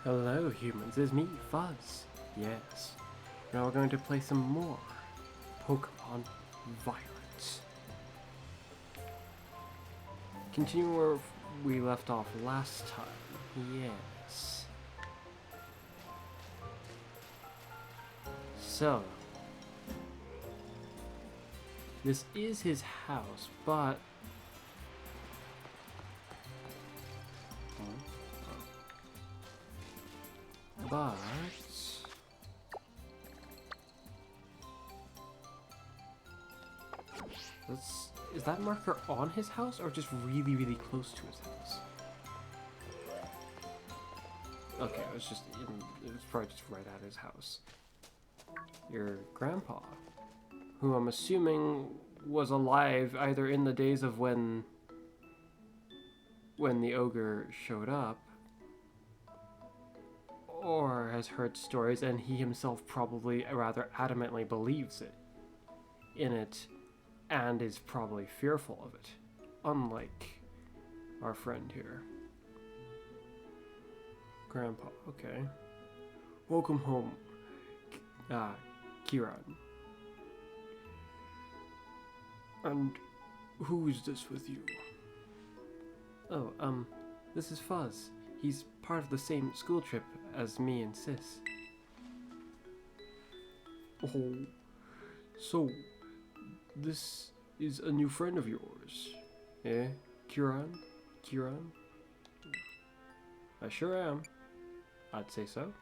Hello humans, it's me, Fuzz. Yes. Now we're going to play some more Pokemon Violet. Continuing where we left off last time. Yes. So, this is his house, but is that marker on his house or just really, really close to his house? Okay, it was probably just right at his house. Your grandpa, who I'm assuming was alive either in the days of when the ogre showed up, or has heard stories, and he himself probably rather adamantly believes in it, and is probably fearful of it, unlike our friend here. Grandpa, okay. Welcome home, Kieran. And who is this with you? Oh, this is Fuzz. He's part of the same school trip as me and Sis. Oh, so this is a new friend of yours, eh, Kieran? Kieran? I sure am. I'd say so.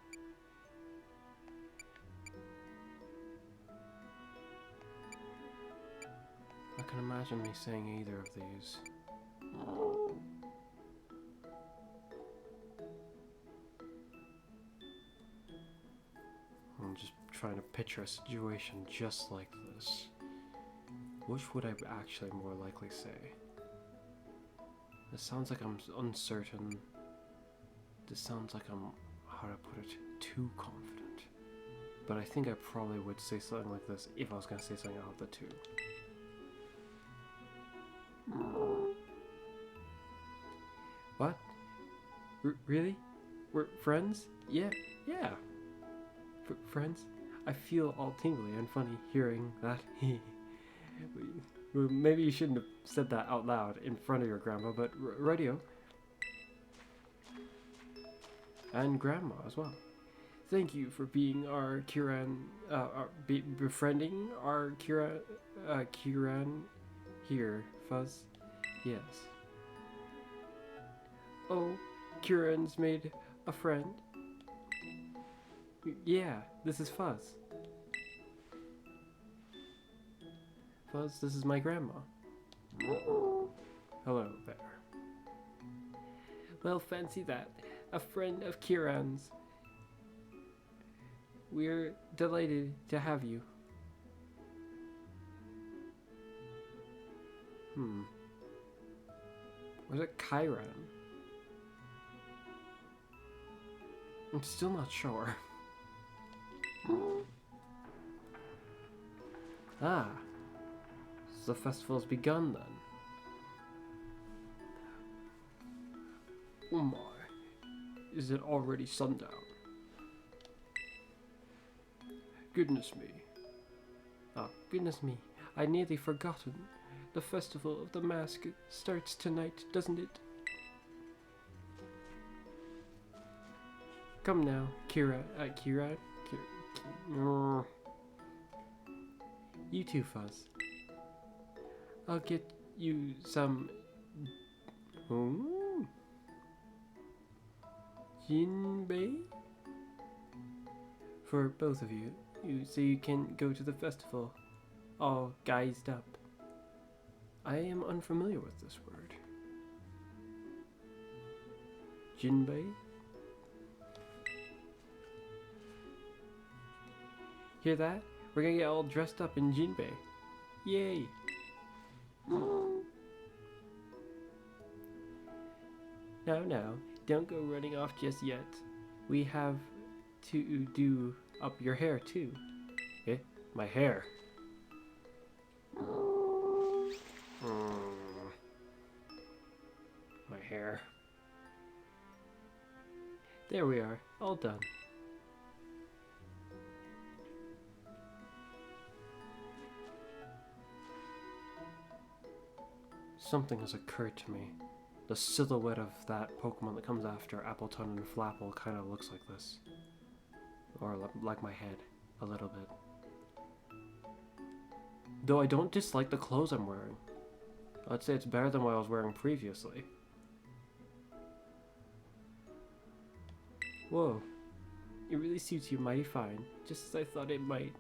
I can imagine me saying either of these. I'm just trying to picture a situation just like this. Which would I actually more likely say? This sounds like I'm uncertain. This sounds like I'm, how to put it, too confident. But I think I probably would say something like this if I was going to say something out of the two. What? Really? We're friends? Yeah. Friends? I feel all tingly and funny hearing that. Maybe you shouldn't have said that out loud in front of your grandma, but radio. And grandma as well. Thank you for being our Kieran, befriending our Kieran here, Fuzz. Yes. Oh, Kieran's made a friend. Yeah, this is Fuzz. Fuzz, this is my grandma. Hello there. Well, fancy that. A friend of Kieran's. We're delighted to have you. Was it Chiron? I'm still not sure. Ah, so the festival's begun then. Oh my, is it already sundown? Goodness me. Oh, goodness me, I'd nearly forgotten. The festival of the mask starts tonight, doesn't it? Come now, Kieran. You too, Fuzz. I'll get you some jinbei for both of you, so you can go to the festival all guised up. I am unfamiliar with this word. Jinbei? Hear that? We're gonna get all dressed up in jinbei. Yay! No, don't go running off just yet. We have to do up your hair too. Eh? My hair. My hair. There we are, all done. Something has occurred to me. The silhouette of that Pokemon that comes after Appleton and Flapple kind of looks like this. Or like my head, a little bit. Though I don't dislike the clothes I'm wearing. I'd say it's better than what I was wearing previously. Whoa. It really suits you mighty fine. Just as I thought it might.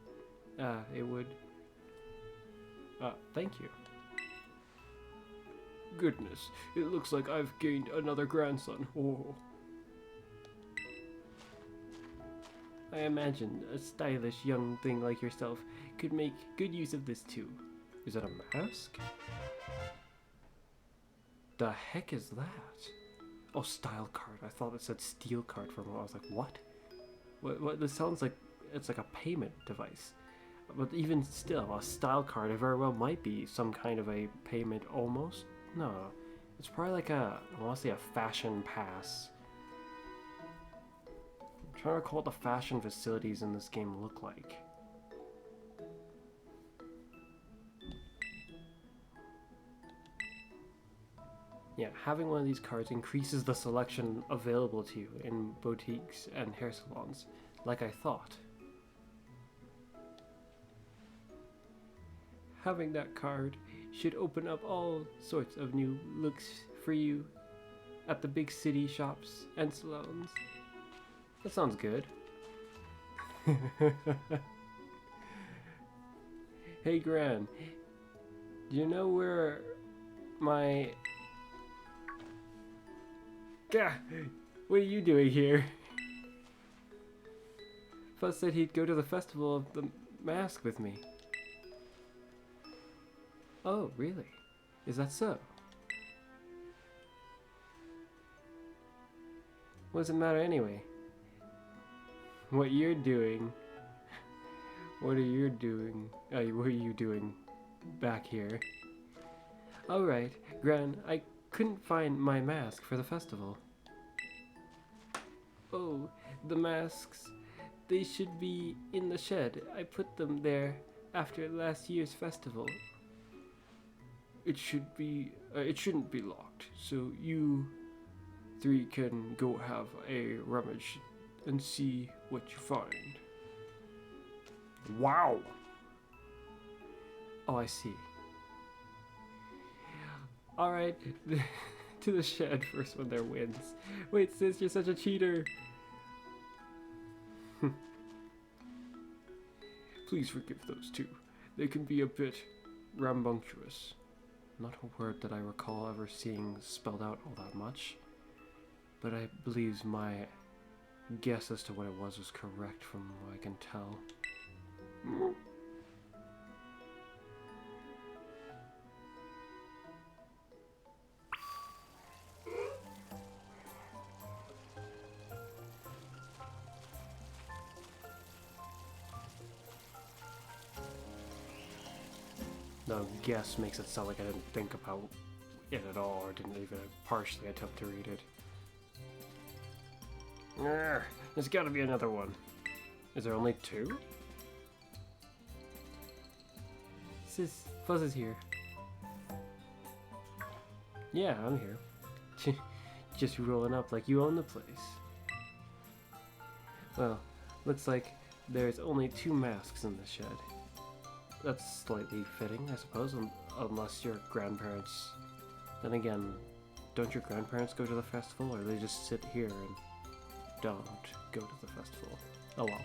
It would. Thank you. Goodness, it looks like I've gained another grandson. Oh. I imagine a stylish young thing like yourself could make good use of this too. Is that a mask? The heck is that? Oh, style card. I thought it said steel card for a moment. I was like, what? What? This sounds like it's like a payment device. But even still, a style card, it very well might be some kind of a payment almost. No, it's probably like I want to say a fashion pass. I'm trying to recall what the fashion facilities in this game look like. Yeah, having one of these cards increases the selection available to you in boutiques and hair salons, like I thought. Having that card should open up all sorts of new looks for you at the big city shops and salons. That sounds good. Hey Gran, do you know where my... Gah! What are you doing here? Fuzz said he'd go to the festival of the mask with me. Oh, really? Is that so? What does it matter anyway? What you're doing... What are you doing? What are you doing back here? Alright, Gran, I couldn't find my mask for the festival. Oh, the masks. They should be in the shed. I put them there after last year's festival. It shouldn't be locked, so you three can go have a rummage and see what you find. Wow! Oh, I see. Alright, to the shed first when there wins. Wait, sis, you're such a cheater! Please forgive those two. They can be a bit rambunctious. Not a word that I recall ever seeing spelled out all that much, but I believe my guess as to what it was correct from what I can tell. The guess makes it sound like I didn't think about it at all, or didn't even partially attempt to read it. There's gotta be another one. Is there only two? Sis, Fuzz is here. Yeah, I'm here. Just rolling up like you own the place. Well, looks like there's only 2 masks in the shed. That's slightly fitting, I suppose, unless your grandparents... Then again, don't your grandparents go to the festival, or they just sit here and don't go to the festival? Oh well.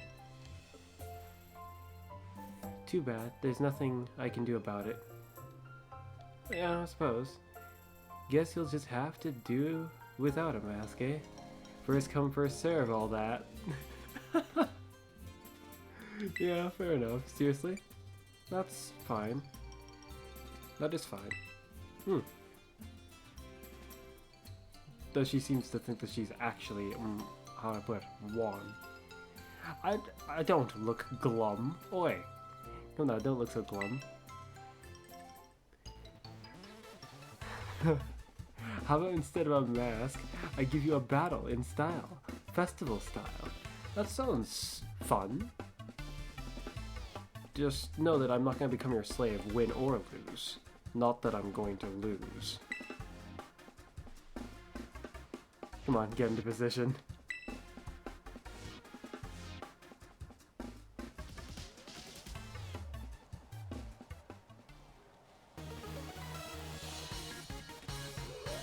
Too bad, there's nothing I can do about it. Yeah, I suppose. Guess you'll just have to do without a mask, eh? First come, first serve, all that. Yeah, fair enough. Seriously? That's fine. That is fine. Though she seems to think that she's actually, how do I put it, one. I don't look glum. Oi. No, don't look so glum. How about instead of a mask, I give you a battle in style? festival style. That sounds fun. Just know that I'm not going to become your slave, win or lose. Not that I'm going to lose. Come on, get into position.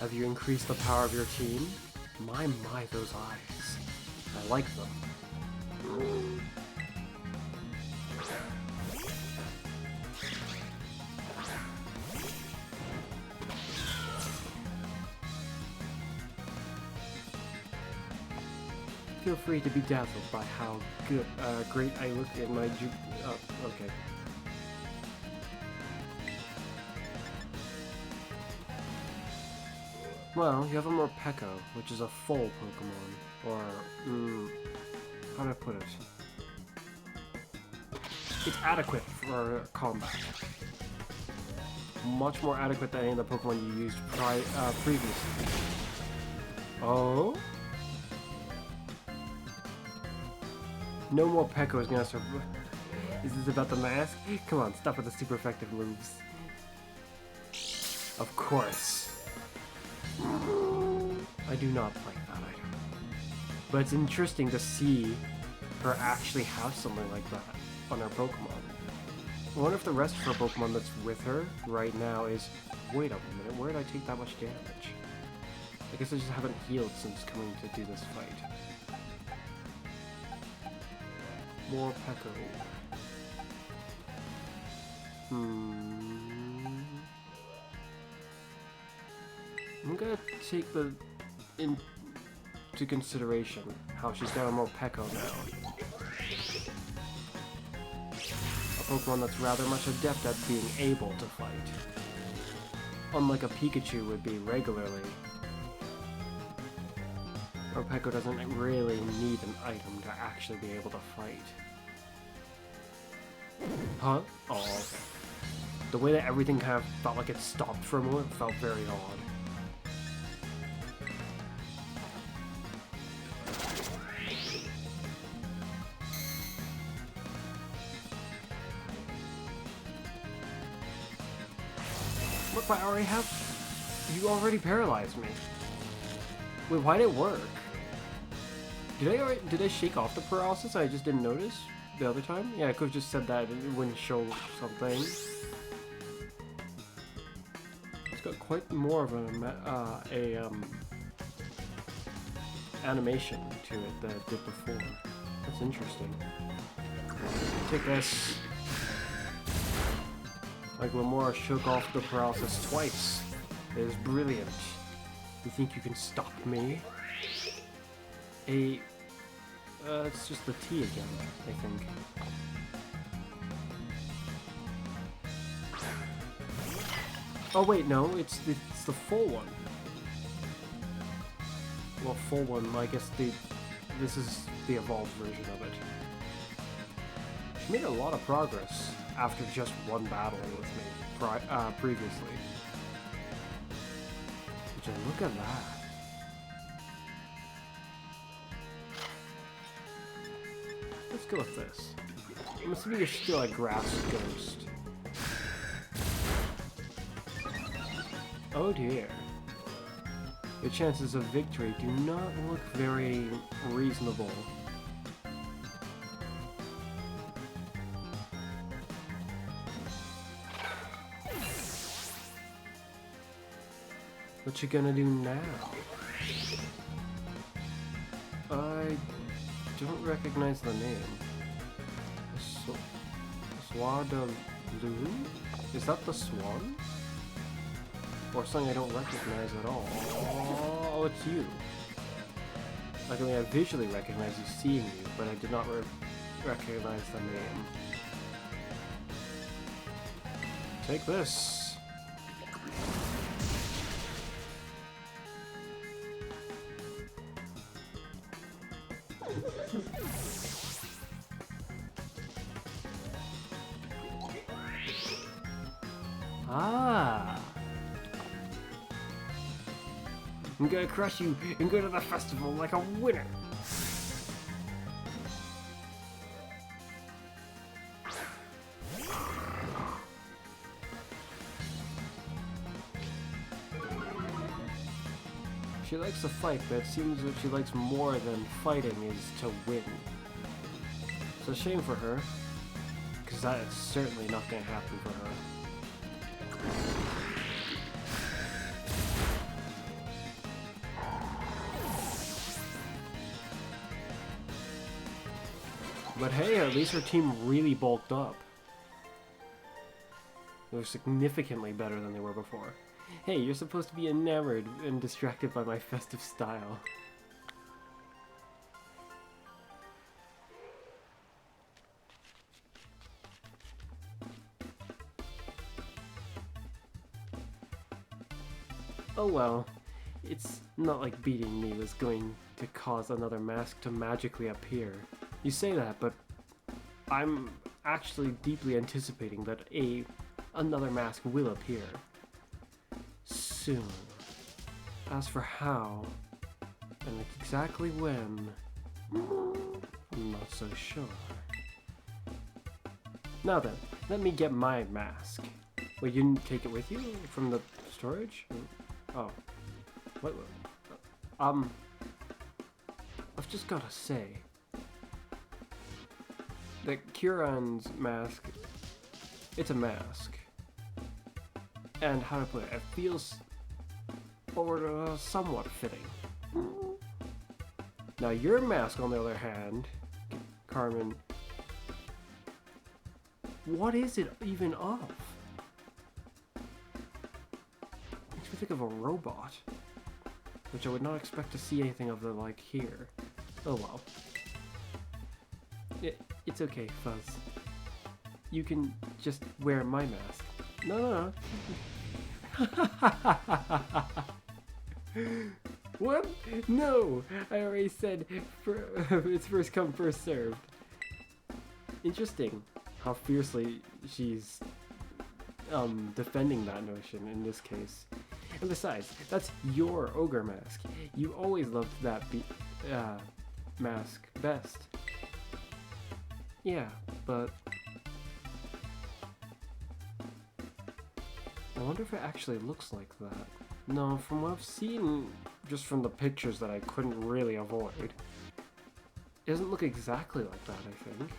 Have you increased the power of your team? My, those eyes. I like them. Feel free to be dazzled by how great I look in my okay. Well, you have a Morpeko, which is a full Pokemon, or, how do I put it? It's adequate for combat. Much more adequate than any of the Pokemon you used previously. Oh? No more Peko is gonna survive. Is this about the mask? Come on, stop with the super effective moves. Of course. I do not like that item. But it's interesting to see her actually have something like that on her Pokemon. I wonder if the rest of her Pokemon that's with her right now is... Wait a minute, where did I take that much damage? I guess I just haven't healed since coming to do this fight. More Peko. I'm gonna take into consideration how she's got a more Peko now. A Pokemon that's rather much adept at being able to fight. Unlike a Pikachu would be regularly. Morpeko doesn't really need an item to actually be able to fight. Huh? Oh, okay. The way that everything kind of felt like it stopped for a moment felt very odd. Look, I already have... You already paralyzed me. Wait, why did it work? Did I shake off the paralysis? I just didn't notice the other time? Yeah, I could have just said that it wouldn't show something. It's got quite more of an animation to it than it did before. That's interesting. Take this. Like Lamora shook off the paralysis twice. It is brilliant. You think you can stop me? It's just the T again, I think. Oh wait, no, it's the full one. Well, full one, I guess this is the evolved version of it. She made a lot of progress after just one battle with me previously. Would you look at that? Let's go with this. I'm assuming you're still a grass ghost. Oh dear. Your chances of victory do not look very reasonable. What you gonna do now? I don't recognize the name. Swada Lulu? Is that the swan? Or something I don't recognize at all? Oh, it's you. Like, I mean, I visually recognize you seeing you, but I did not recognize the name. Take this. Ah! I'm gonna crush you and go to the festival like a winner! likes to fight, but it seems what she likes more than fighting is to win. It's a shame for her, because that is certainly not going to happen for her. But hey, at least her team really bulked up. They were significantly better than they were before. Hey, you're supposed to be enamored and distracted by my festive style. Oh well, it's not like beating me was going to cause another mask to magically appear. You say that, but I'm actually deeply anticipating that another mask will appear. Soon. As for how, and exactly when, I'm not so sure. Now then, let me get my mask. Wait, you didn't take it with you from the storage? Oh. What? I've just gotta say that Kieran's mask, it's a mask. And how to put it, it feels somewhat fitting. Now your mask, on the other hand, Carmen, what is it even of? Makes me think of a robot, which I would not expect to see anything of the like here. Oh well. It's okay, Fuzz. You can just wear my mask. No. What? No! I already said it's first come, first served. Interesting how fiercely she's defending that notion in this case. And besides, that's your ogre mask. You always loved that mask best. Yeah, but I wonder if it actually looks like that. No, from what I've seen, just from the pictures that I couldn't really avoid, it doesn't look exactly like that, I think.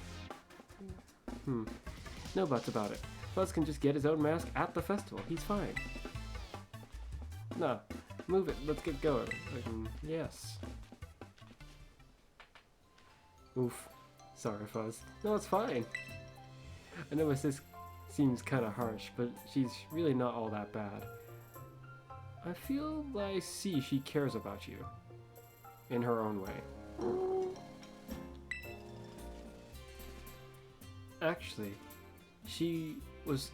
No buts about it. Fuzz can just get his own mask at the festival. He's fine. Nah, move it. Let's get going. Yes. Oof. Sorry, Fuzz. No, it's fine. I know my sis seems kind of harsh, but she's really not all that bad. I feel I see she cares about you. In her own way. Actually, she was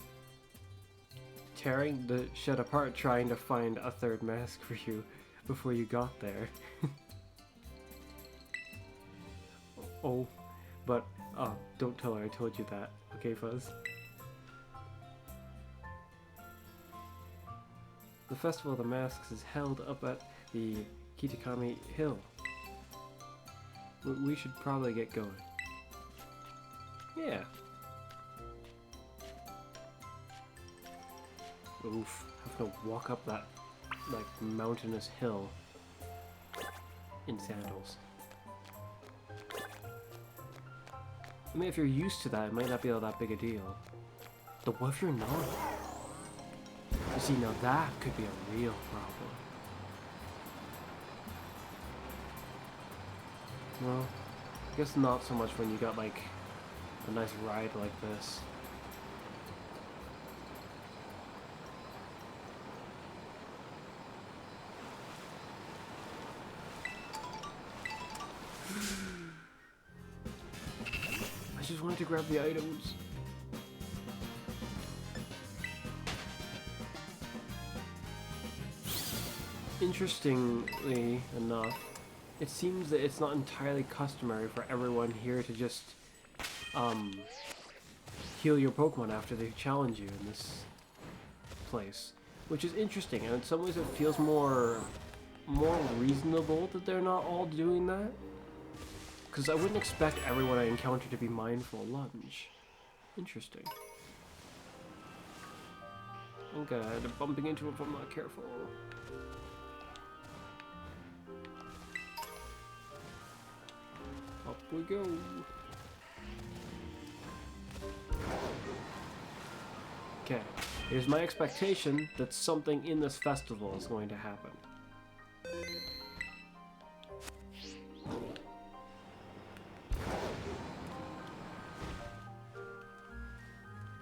tearing the shed apart trying to find a third mask for you before you got there. Oh, but don't tell her I told you that, okay, Fuzz? The Festival of the Masks is held up at the Kitakami Hill. We should probably get going. Yeah. Oof, I have to walk up that, like, mountainous hill in sandals. I mean, if you're used to that, it might not be all that big a deal. But what if you're not? You see, now that could be a real problem. Well, I guess not so much when you got, like, a nice ride like this. I just wanted to grab the items. Interestingly enough, it seems that it's not entirely customary for everyone here to just heal your Pokemon after they challenge you in this place, which is interesting, and in some ways it feels more reasonable that they're not all doing that. Because I wouldn't expect everyone I encounter to be mindful lunge. Interesting. I'm gonna end up bumping into it if I'm not careful. we go. Okay, here's my expectation that something in this festival is going to happen.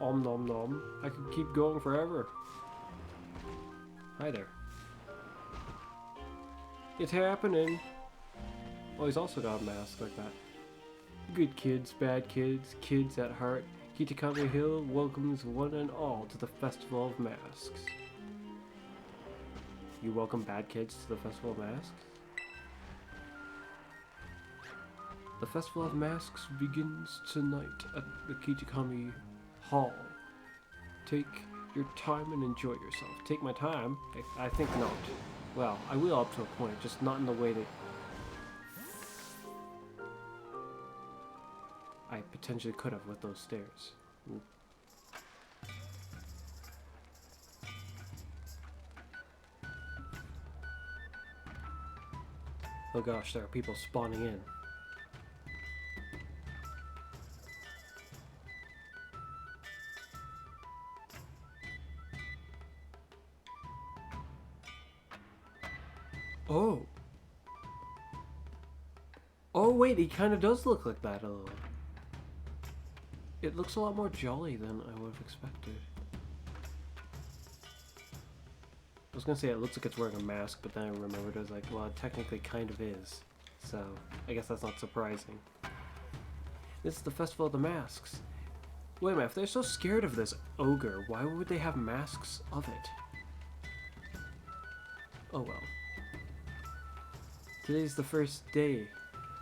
Om nom nom. I could keep going forever. Hi there. It's happening. Oh, he's also got a mask like that. Good kids, bad kids, kids at heart. Kitakami Hill welcomes one and all to the Festival of Masks. You welcome bad kids to the Festival of Masks? The Festival of Masks begins tonight at the Kitakami Hall. Take your time and enjoy yourself. Take my time? I think not. Well, I will up to a point, just not in the way that I potentially could have with those stairs. Ooh. Oh gosh, there are people spawning in. Oh! Oh wait, he kind of does look like that a little. It looks a lot more jolly than I would have expected. I was gonna say it looks like it's wearing a mask, but then I remembered it was like, well, it technically kind of is. So, I guess that's not surprising. This is the Festival of the Masks. Wait a minute, if they're so scared of this ogre, why would they have masks of it? Oh well. Today's the first day.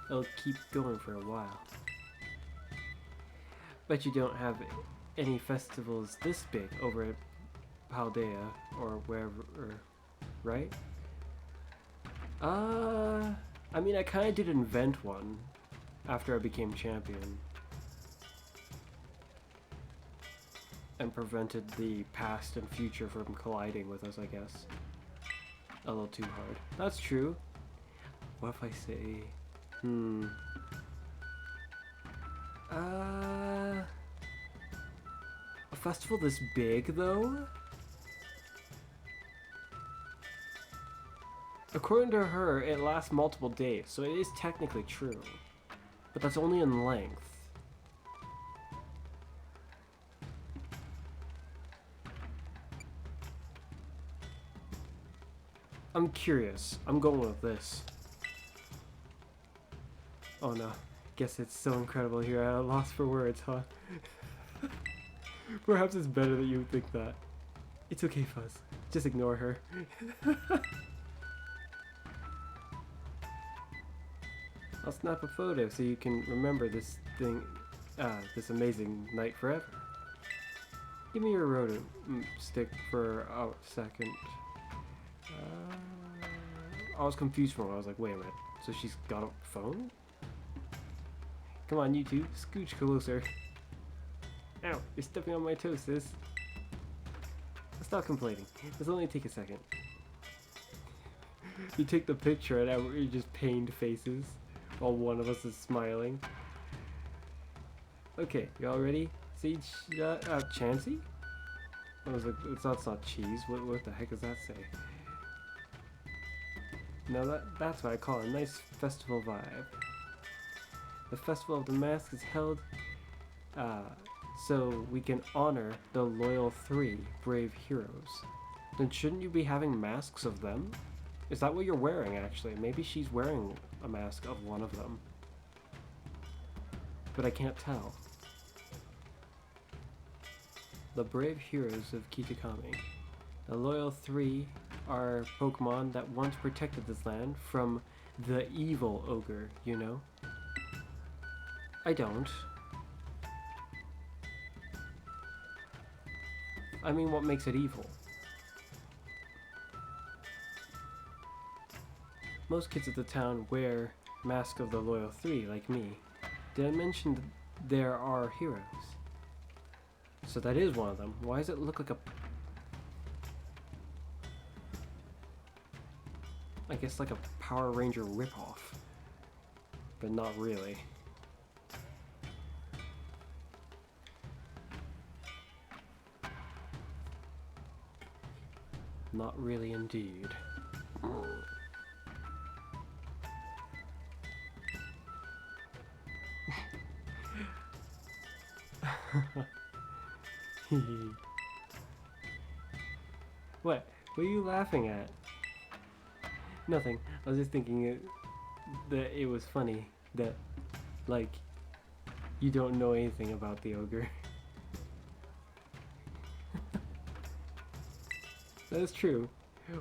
It'll keep going for a while. Bet you don't have any festivals this big over at Paldea or wherever, right? I mean, I kind of did invent one after I became champion and prevented the past and future from colliding with us, I guess. A little too hard. That's true. What if I say, a festival this big, though? According to her, it lasts multiple days, so it is technically true. But that's only in length. I'm curious. I'm going with this. Oh no. Guess it's so incredible here. I'm at a loss for words, huh? Perhaps it's better that you think that. It's okay, Fuzz. Just ignore her. I'll snap a photo so you can remember this thing, this amazing night forever. Give me your rodent stick for a second. I was confused for a while. I was like, wait a minute. So she's got a phone? Come on, you two. Scooch closer. Ow, you're stepping on my toes, sis. Stop complaining. This will only take a second. You take the picture and we're just pained faces while one of us is smiling. Okay, y'all ready? See, Chansey? I was like, that's not cheese. What the heck does that say? No, that's what I call a nice festival vibe. The Festival of the Mask is held so we can honor the loyal 3 brave heroes. Then shouldn't you be having masks of them? Is that what you're wearing, actually? Maybe she's wearing a mask of one of them. But I can't tell. The brave heroes of Kitakami. The loyal 3 are Pokemon that once protected this land from the evil ogre, you know? I don't. I mean, what makes it evil? Most kids at the town wear Mask of the Loyal 3, like me. Did I mention there are heroes? So that is one of them. Why does it look like a... I guess like a Power Ranger ripoff. But not really. not really indeed. What? What are you laughing at? Nothing. I was just thinking that it was funny that, like, you don't know anything about the ogre. That is true.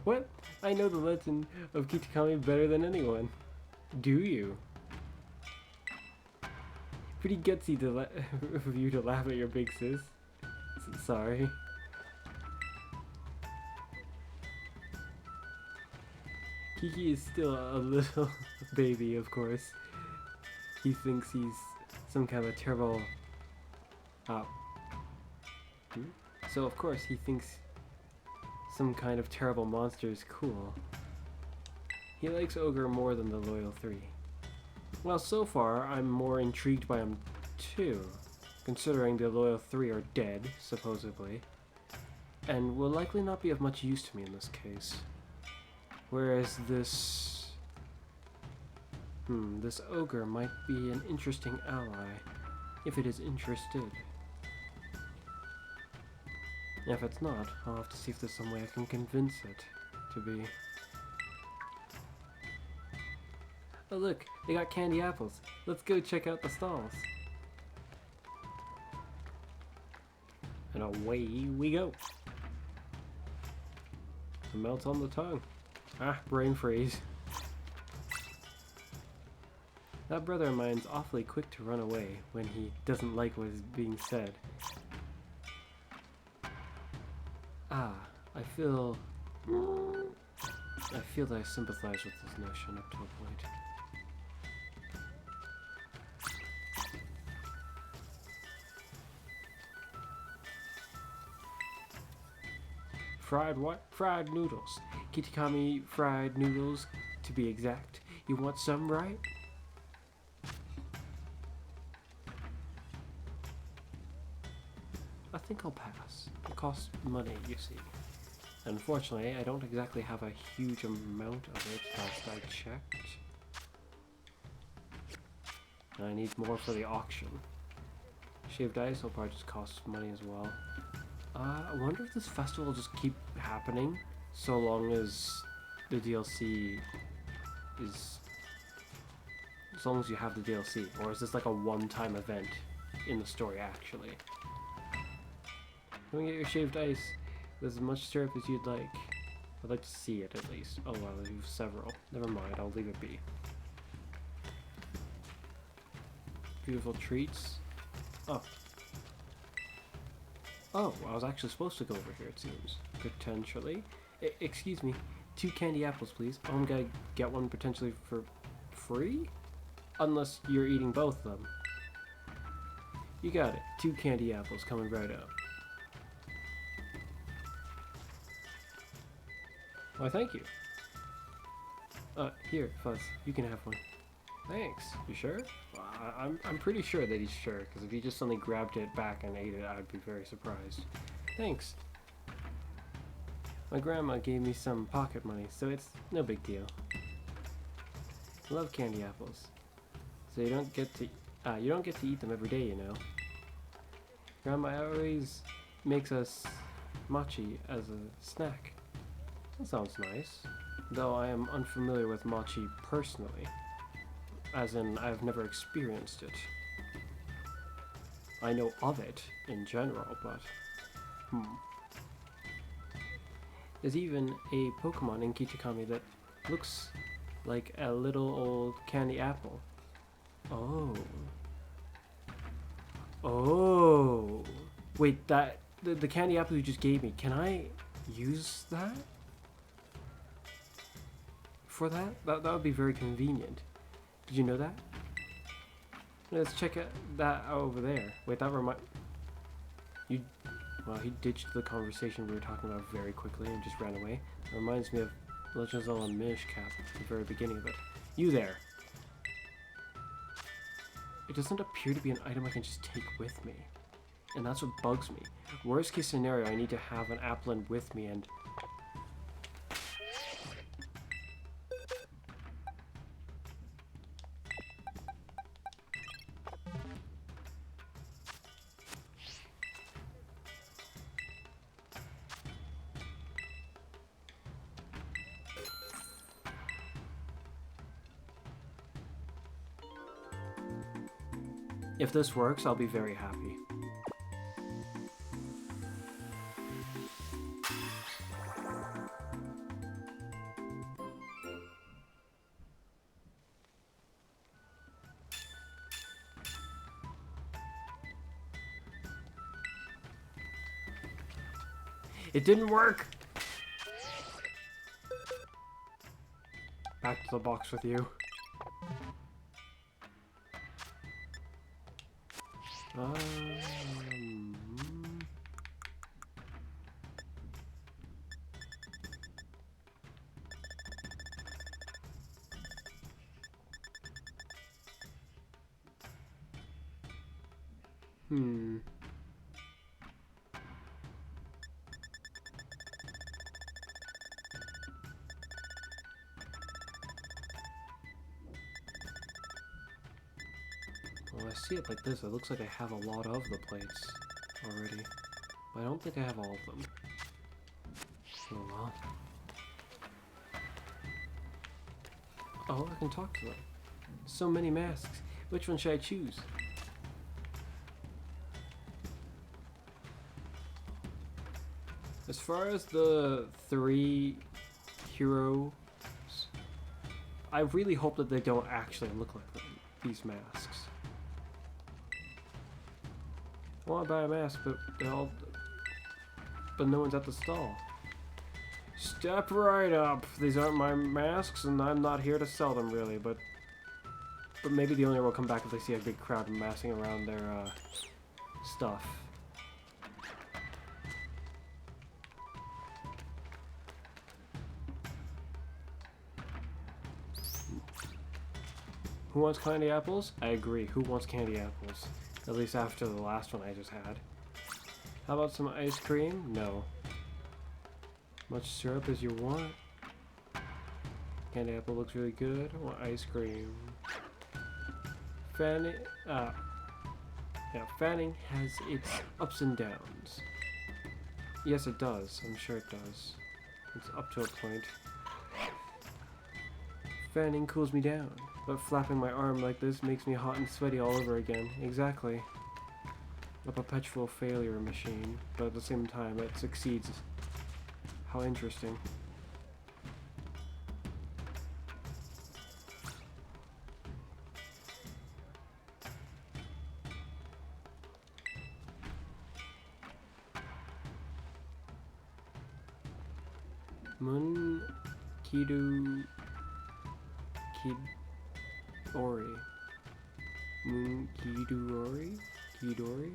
What? I know the legend of Kitakami better than anyone. Do you? Pretty gutsy to of you to laugh at your big sis. Sorry. Kiki is still a little baby, of course. He thinks he's some kind of terrible... So of course he thinks some kind of terrible monster is cool. He likes Ogre more than the Loyal 3. Well, so far I'm more intrigued by him too, considering the Loyal 3 are dead, supposedly, and will likely not be of much use to me in this case. Whereas this ogre might be an interesting ally, if it is interested. And if it's not, I'll have to see if there's some way I can convince it to be. Oh look, they got candy apples. Let's go check out the stalls. And away we go. It melts on the tongue. Ah, brain freeze. That brother of mine's awfully quick to run away when he doesn't like what is being said. Ah, I feel that I sympathize with this notion up to a point. Fried what? Fried noodles. Kitakami fried noodles, to be exact. You want some, right? I think I'll pass. It costs money, you see. Unfortunately, I don't exactly have a huge amount of it last I checked. And I need more for the auction. Shaved ice will probably just cost money as well. I wonder if this festival will just keep happening so long as the DLC is... as long as you have the DLC, or is this like a one-time event in the story actually? Let me get your shaved ice with as much syrup as you'd like. I'd like to see it at least. Oh well, you've several. Never mind, I'll leave it be. Beautiful treats. Oh. Oh, I was actually supposed to go over here, it seems. Potentially. Excuse me. 2 candy apples, please. I'm gonna get one potentially for free? Unless you're eating both of them. You got it. 2 candy apples coming right up. Why, thank you. Here, Fuzz. You can have one. Thanks. You sure? I'm pretty sure that he's sure, because if he just suddenly grabbed it back and ate it, I'd be very surprised. Thanks. My grandma gave me some pocket money, so it's no big deal. I love candy apples. So you don't get to eat them every day, you know. Grandma always makes us mochi as a snack. That sounds nice. Though I am unfamiliar with mochi personally. As in, I've never experienced it. I know of it in general, but... There's even a Pokemon in Kitakami that looks like a little old candy apple. Oh. Oh. Wait, that... The candy apple you just gave me, can I use that? For that? That would be very convenient. Did you know that? Let's check that out over there. Wait, that you... Well, he ditched the conversation we were talking about very quickly and just ran away. It reminds me of Legend of Zelda Minish Cap at the very beginning of it. You there! It doesn't appear to be an item I can just take with me. And that's what bugs me. Worst case scenario, I need to have an Applin with me and... If this works, I'll be very happy. It didn't work! Back to the box with you. Well, I see it like this. It looks like I have a lot of the plates already. But I don't think I have all of them. Oh well. Oh, I can talk to them. So many masks. Which one should I choose? As far as the 3 heroes, I really hope that they don't actually look like them, these masks. I want to buy a mask, but no one's at the stall. Step right up. These aren't my masks, and I'm not here to sell them, really. But maybe the owner will come back if they see a big crowd massing around their stuff. Who wants candy apples? I agree. Who wants candy apples? At least after the last one I just had. How about some ice cream? No. Much syrup as you want. Candy apple looks really good. I want ice cream. Fanning, fanning has its ups and downs. Yes, it does. I'm sure it does. It's up to a point. Fanning cools me down, but flapping my arm like this makes me hot and sweaty all over again. Exactly. A perpetual failure machine, but at the same time it succeeds. How interesting. Mun Kidu Kidori. Mun Kidori? Kidori?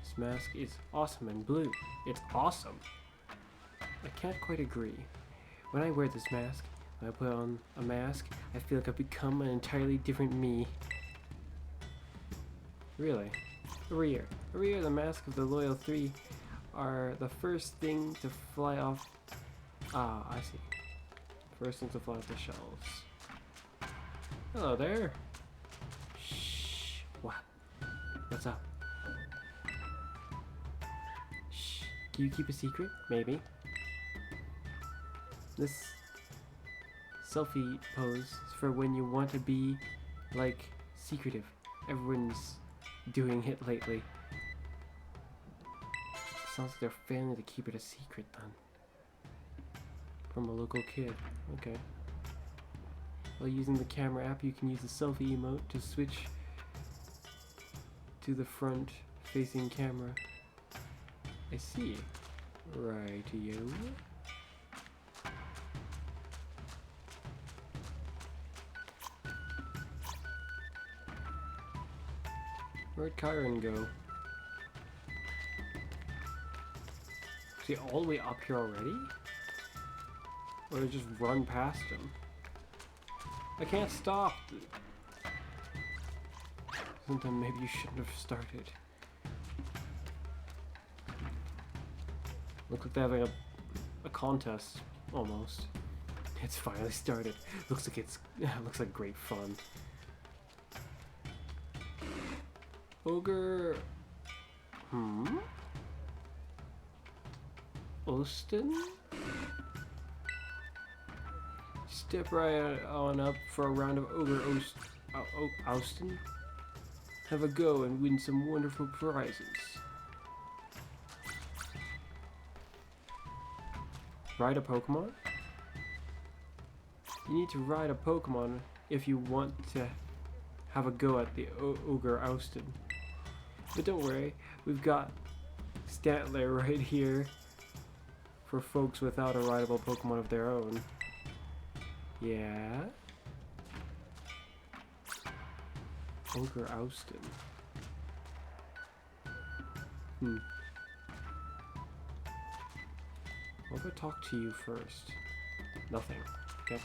This mask is awesome and blue. It's awesome. I can't quite agree. When I wear this mask, when I put on a mask, I feel like I've become an entirely different me. Really? Every year, the mask of the Loyal 3 are the first thing to fly off. Ah, I see. First thing to fly off the shelves. Hello there. Shh. What? What's up? Shh. Can you keep a secret? Maybe. This selfie pose is for when you want to be, like, secretive. Everyone's doing it lately. Sounds like they're failing to keep it a secret then. From a local kid. Okay. While using the camera app, you can use the selfie emote to switch to the front facing camera. I see. Right-yo. Where'd Kyron go? Is he all the way up here already? Or did I just run past him? I can't stop! Sometime maybe you shouldn't have started. Looks like they're having a contest, almost. It's finally started. Looks like great fun. Ogre... Austin? Step right on up for a round of Ogre Austin? Have a go and win some wonderful prizes. Ride a Pokemon? You need to ride a Pokemon if you want to have a go at the Ogre Austin. But don't worry, we've got Stantler right here for folks without a rideable Pokemon of their own. Yeah? Ogre Austin. What if I talk to you first? Nothing. Okay.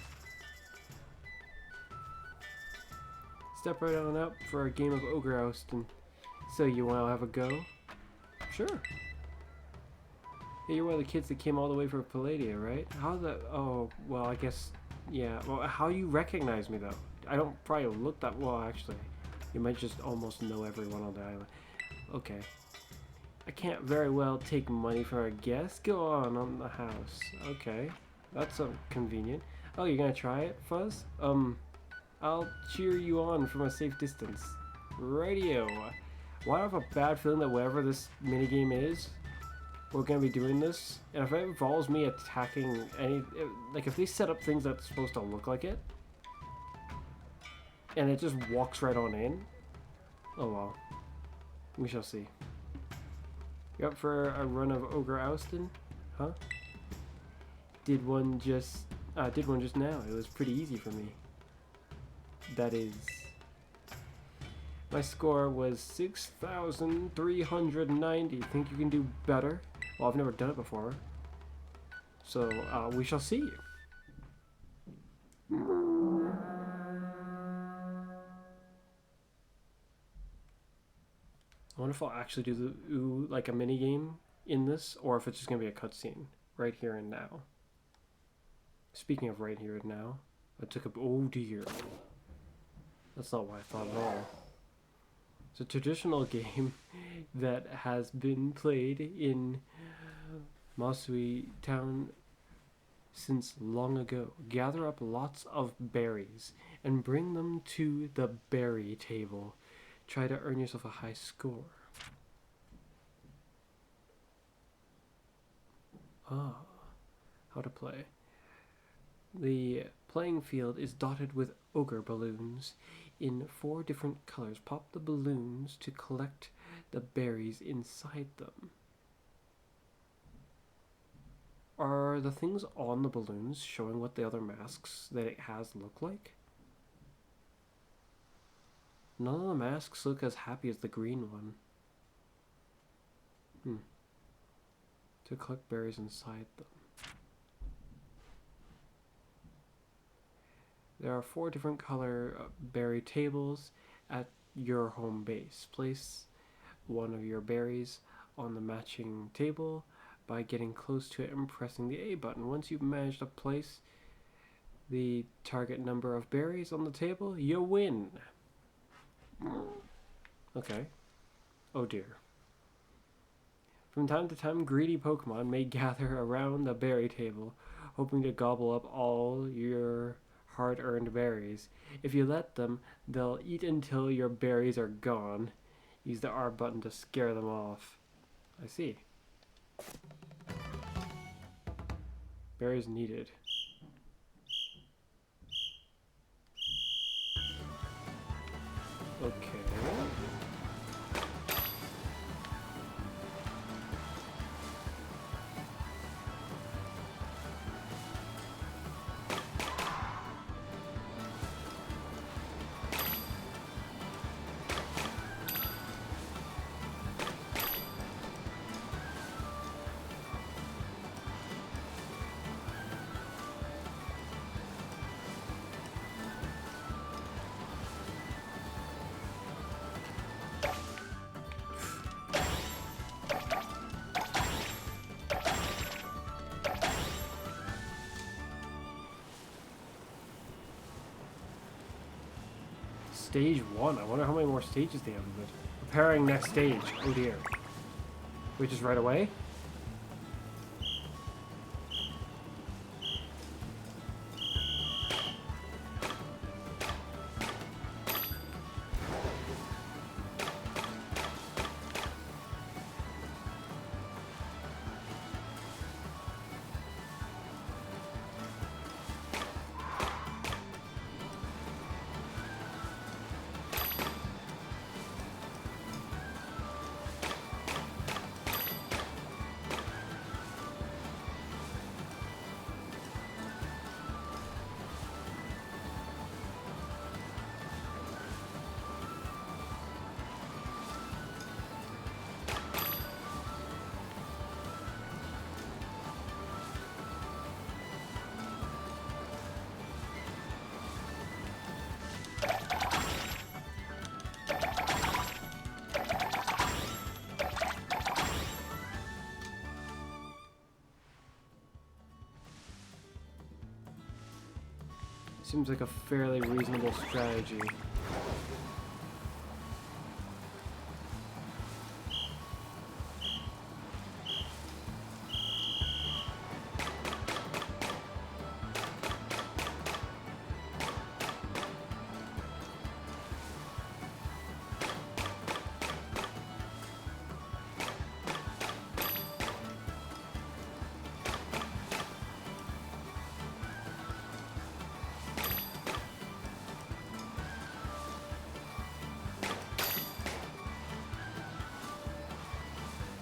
Step right on up for a game of Ogre Austin. So you want to have a go? Sure. Hey, you're one of the kids that came all the way from Palladia, right? How's that? Oh, well, I guess, yeah. Well, how you recognize me, though? I don't probably look that well, actually. You might just almost know everyone on the island. Okay. I can't very well take money for a guest. Go on the house. Okay. That's convenient. Oh, you're gonna try it, Fuzz? I'll cheer you on from a safe distance. Radio. Why do I have a bad feeling that whatever this minigame is, we're gonna be doing this, and if it involves me attacking any, like if they set up things that's supposed to look like it, and it just walks right on in, oh well, we shall see. You up for a run of Ogre Austin? Huh? Did one just now. It was pretty easy for me. That is, my score was 6,390. Think you can do better? Well, I've never done it before. So, we shall see. I wonder if I'll actually do like a mini game in this, or if it's just gonna be a cutscene right here and now. Speaking of right here and now, I took a oh dear. That's not what I thought at all. It's a traditional game that has been played in Masui Town since long ago. Gather up lots of berries and bring them to the berry table. Try to earn yourself a high score. Ah, how to play. The playing field is dotted with ogre balloons in 4 different colors. Pop the balloons to collect the berries inside them. Are the things on the balloons showing what the other masks that it has look like? None of the masks look as happy as the green one. To collect berries inside them. There are 4 different color berry tables at your home base. Place one of your berries on the matching table by getting close to it and pressing the A button. Once you've managed to place the target number of berries on the table, you win. Okay. Oh dear. From time to time, greedy Pokemon may gather around the berry table, hoping to gobble up all your hard-earned berries. If you let them, they'll eat until your berries are gone. Use the R button to scare them off. I see. Berries needed. Okay. Stage 1. I wonder how many more stages they have of it. Preparing next stage. Oh dear. Wait, just right away? Seems like a fairly reasonable strategy.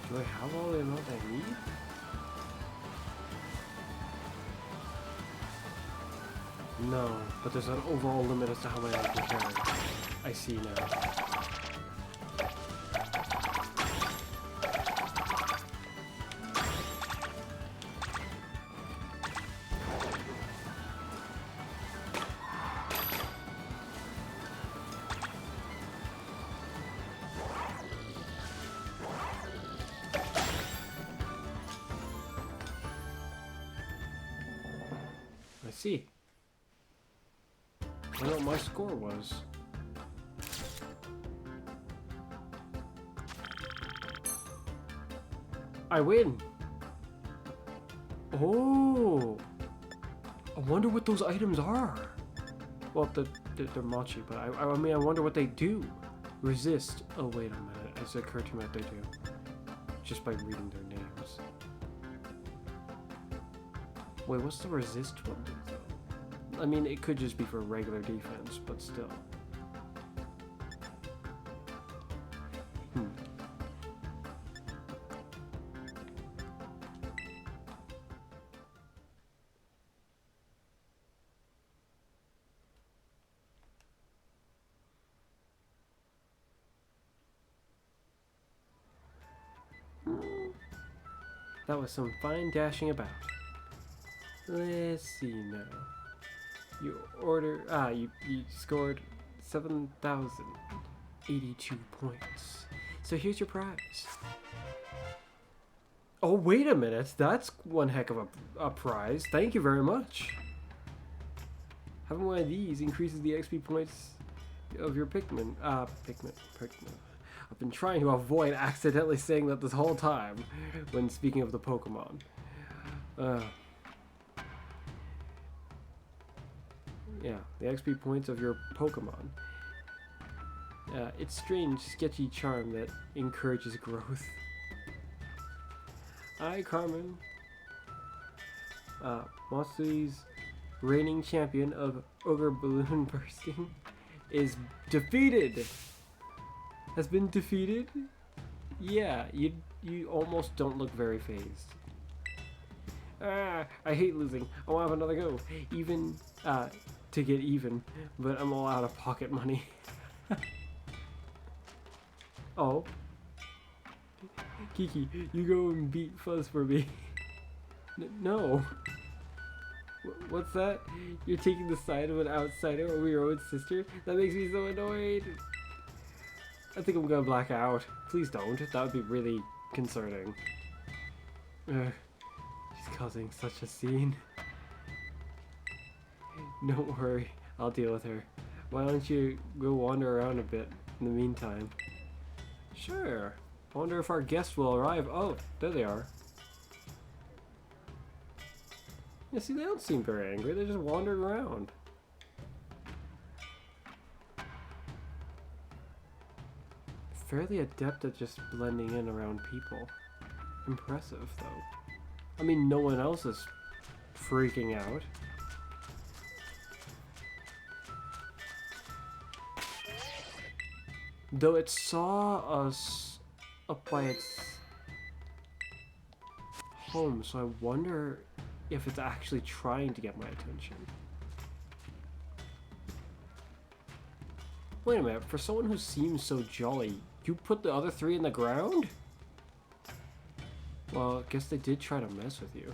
Do I have all the amount I need? No, but there's an overall limit as to how many I can carry. I see now. I see. I know what my score was. I win! Oh! I wonder what those items are. Well, they're mochi, but I mean, I wonder what they do. Resist. Oh, wait a minute. It's occurred to me what they do. Just by reading their names. Wait, what's the resist one do, though? I mean, it could just be for regular defense, but still. That was some fine dashing about. Let's see now. You scored 7,082 points. So here's your prize. Oh, wait a minute. That's one heck of a prize. Thank you very much. Having one of these increases the XP points of your Pikmin. Pikmin. I've been trying to avoid accidentally saying that this whole time when speaking of the Pokemon. Yeah, the XP points of your Pokemon. It's strange, sketchy charm that encourages growth. Hi, Carmen. Motsui's reigning champion of Ogre Balloon Bursting is defeated! Has been defeated? Yeah, you almost don't look very phased. I hate losing. I want to have another go. Even, to get even, but I'm all out of pocket money. Oh. Kiki, you go and beat Fuzz for me. No. What's that? You're taking the side of an outsider over your own sister? That makes me so annoyed. I think I'm gonna black out. Please don't. That would be really concerning. She's causing such a scene. Don't worry. I'll deal with her. Why don't you go wander around a bit in the meantime? Sure. I wonder if our guests will arrive. Oh, there they are. Yeah, see, they don't seem very angry. They just wandered around. Fairly adept at just blending in around people. Impressive, though. I mean, no one else is freaking out. Though it saw us up by its home, so I wonder if it's actually trying to get my attention. Wait a minute, for someone who seems so jolly, you put the other three in the ground? Well, I guess they did try to mess with you.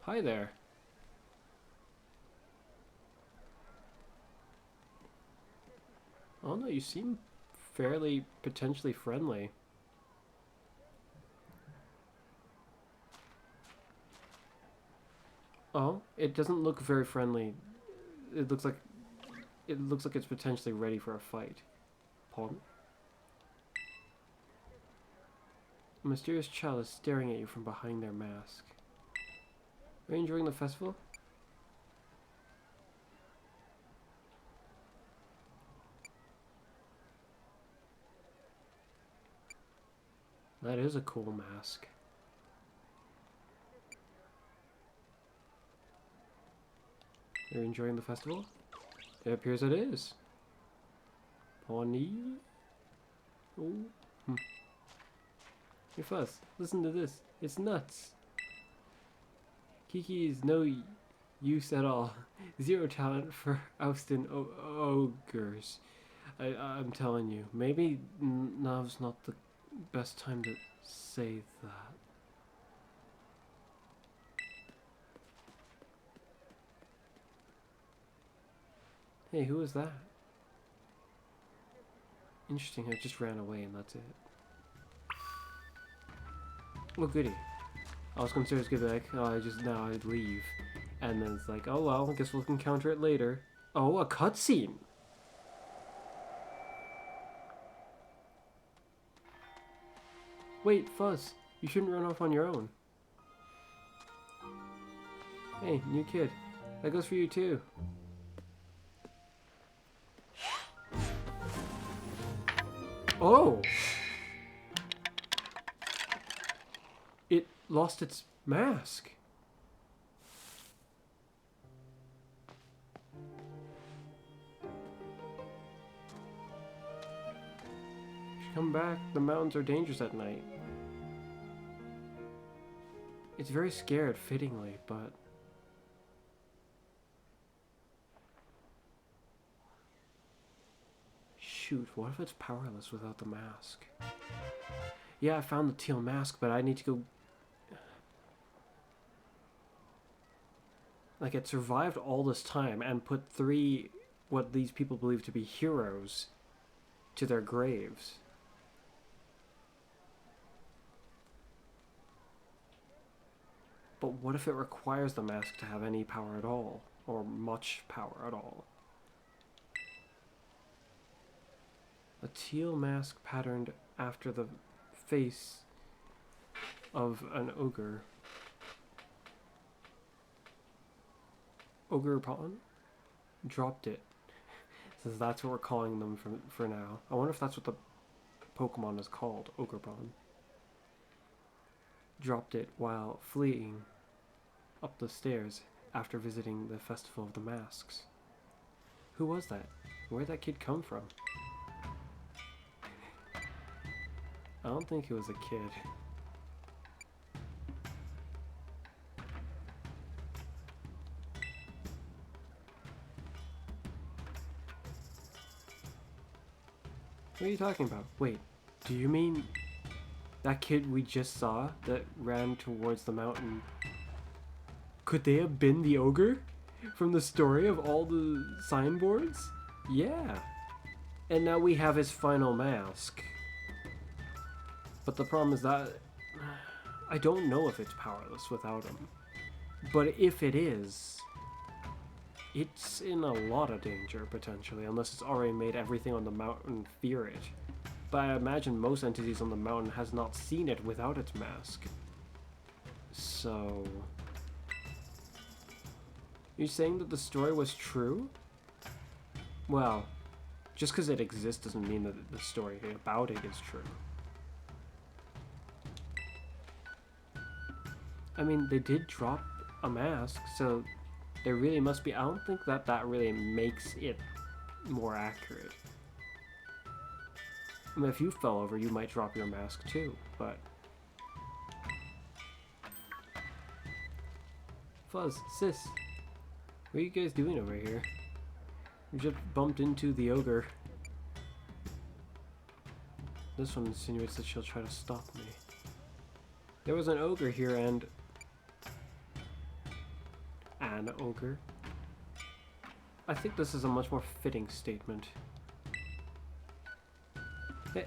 Hi there. Oh no, you seem fairly potentially friendly. Oh, it doesn't look very friendly. It looks like it's potentially ready for a fight. Pardon? A mysterious child is staring at you from behind their mask. Are you enjoying the festival? That is a cool mask. Are you enjoying the festival? It appears it is. Pawnee? Oh. Hey Fuzz, listen to this. It's nuts. Kiki is no use at all. Zero talent for ousting ogres. I'm telling you. Maybe now's not the best time to say that. Hey, who is that? Interesting, I just ran away and that's it. Oh goody. I was gonna say, get back. Oh, I'd leave. And then it's like, oh well, I guess we'll encounter it later. Oh, a cutscene! Wait, Fuzz, you shouldn't run off on your own. Hey, new kid. That goes for you too. Oh! It lost its mask. Should come back. The mountains are dangerous at night. It's very scared, fittingly, but... Shoot, what if it's powerless without the mask? Yeah, I found the teal mask, but I need to go... Like, it survived all this time and put 3, what these people believe to be heroes, to their graves. But what if it requires the mask to have any power at all? Or much power at all? A teal mask patterned after the face of an ogre. Ogre pawn? Dropped it. Says that's what we're calling them for now. I wonder if that's what the Pokemon is called, ogre pawn. Dropped it while fleeing up the stairs after visiting the Festival of the Masks. Who was that? Where'd that kid come from? I don't think it was a kid. What are you talking about? Wait, do you mean that kid we just saw that ran towards the mountain? Could they have been the ogre from the story of all the signboards? Yeah. And now we have his final mask. But the problem is that I don't know if it's powerless without him. But if it is, it's in a lot of danger, potentially, unless it's already made everything on the mountain fear it. But I imagine most entities on the mountain has not seen it without its mask. So... You're saying that the story was true? Well, just because it exists doesn't mean that the story about it is true. I mean, they did drop a mask, so there really must be... I don't think that that really makes it more accurate. I mean, if you fell over, you might drop your mask too, but... Fuzz, sis, what are you guys doing over here? We just bumped into the ogre. This one insinuates that she'll try to stop me. There was an ogre here and... An ogre? I think this is a much more fitting statement.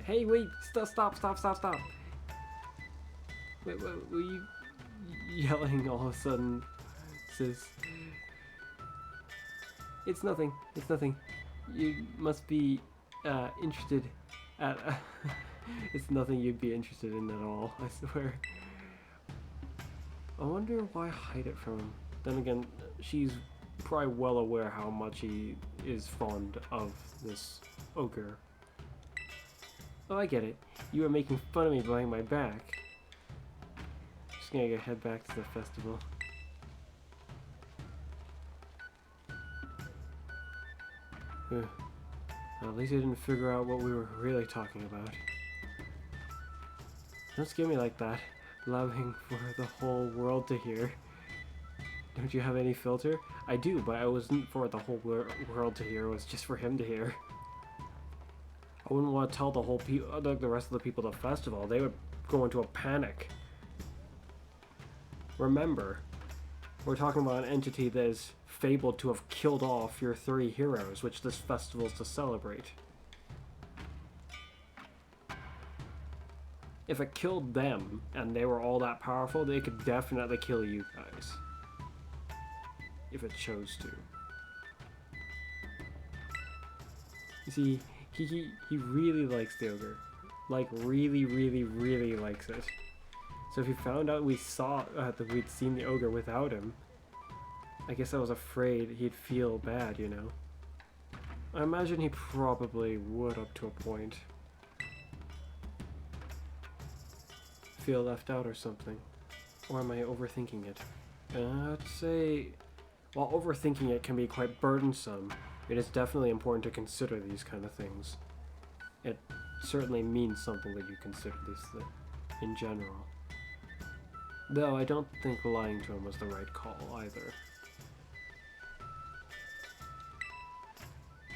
Hey, wait! Stop! Wait, were you yelling all of a sudden sis. It's nothing. It's nothing. You must be interested at... it's nothing you'd be interested in at all, I swear. I wonder why hide it from him. Then again, she's probably well aware how much he is fond of this ogre. Oh, I get it. You were making fun of me behind my back. Just gonna head back to the festival. At least I didn't figure out what we were really talking about. Don't scare me like that, blabbing for the whole world to hear. Don't you have any filter? I do, but it wasn't for the whole world to hear, it was just for him to hear. I wouldn't want to tell the whole the rest of the people at the festival. They would go into a panic. Remember, we're talking about an entity that is fabled to have killed off your 3 heroes, which this festival is to celebrate. If it killed them, and they were all that powerful, they could definitely kill you guys. If it chose to. You see, he really likes the ogre. Like, really likes it. So if he found out we saw that we'd seen the ogre without him, I guess I was afraid he'd feel bad, you know. I imagine he probably would up to a point. Feel left out or something. Or am I overthinking it? I'd say, while overthinking it can be quite burdensome, it is definitely important to consider these kind of things. It certainly means something that you consider these in general. Though I don't think lying to him was the right call either.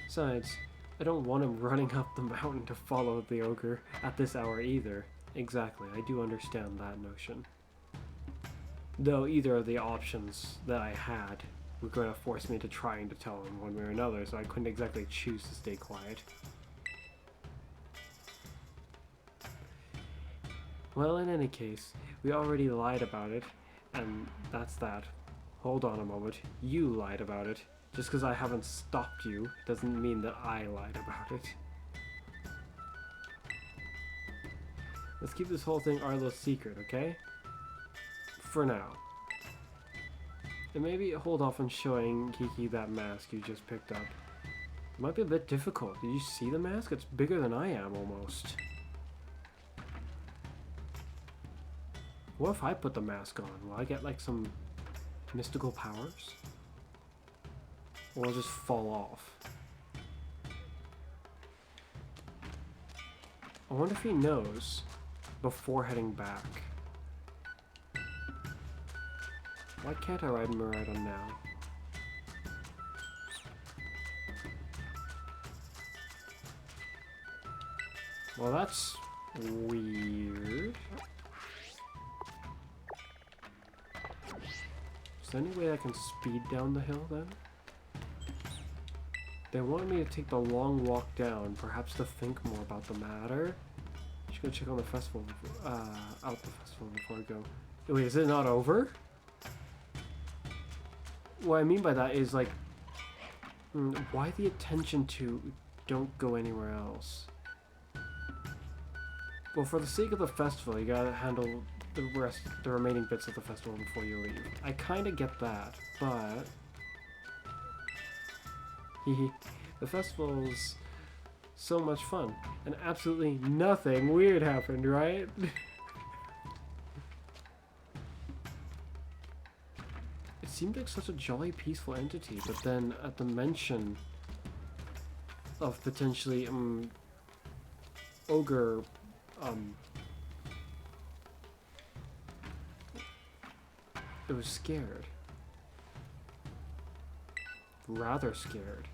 Besides, I don't want him running up the mountain to follow the ogre at this hour either. Exactly, I do understand that notion. Though either of the options that I had were going to force me to trying to tell him one way or another, so I couldn't exactly choose to stay quiet. Well, in any case, we already lied about it, and that's that. Hold on a moment, you lied about it. Just because I haven't stopped you doesn't mean that I lied about it. Let's keep this whole thing our little secret, okay? For now. And maybe hold off on showing Kiki that mask you just picked up. It might be a bit difficult. Did you see the mask? It's bigger than I am, almost. What if I put the mask on? Will I get, like, some mystical powers? Or I'll just fall off? I wonder if he knows before heading back. Why can't I ride Murata now? Well, that's weird. Is there any way I can speed down the hill then? They want me to take the long walk down, perhaps to think more about the matter. I should go check on the festival, out the festival before I go. Wait, is it not over? What I mean by that is, like, why the attention to don't go anywhere else? Well, for the sake of the festival, you gotta handle the remaining bits of the festival before you leave. I kinda get that, but... the festival's so much fun, and absolutely nothing weird happened, right? It seemed like such a jolly, peaceful entity, but then at the mention of potentially, ogre, it was scared. Rather scared.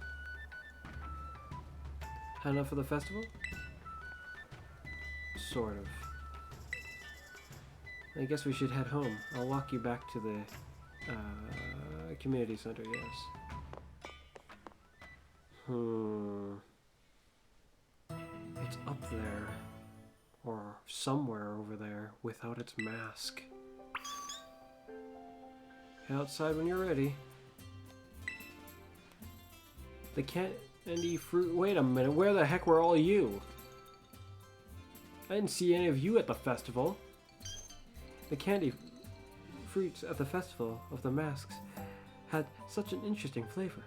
Had enough of the festival? Sort of. I guess we should head home. I'll walk you back to the community center, yes. It's up there. Or somewhere over there without its mask. Outside when you're ready. The candy fruit. Wait a minute, where the heck were all you? I didn't see any of you at the festival. The candy fruits at the festival of the masks had such an interesting flavor.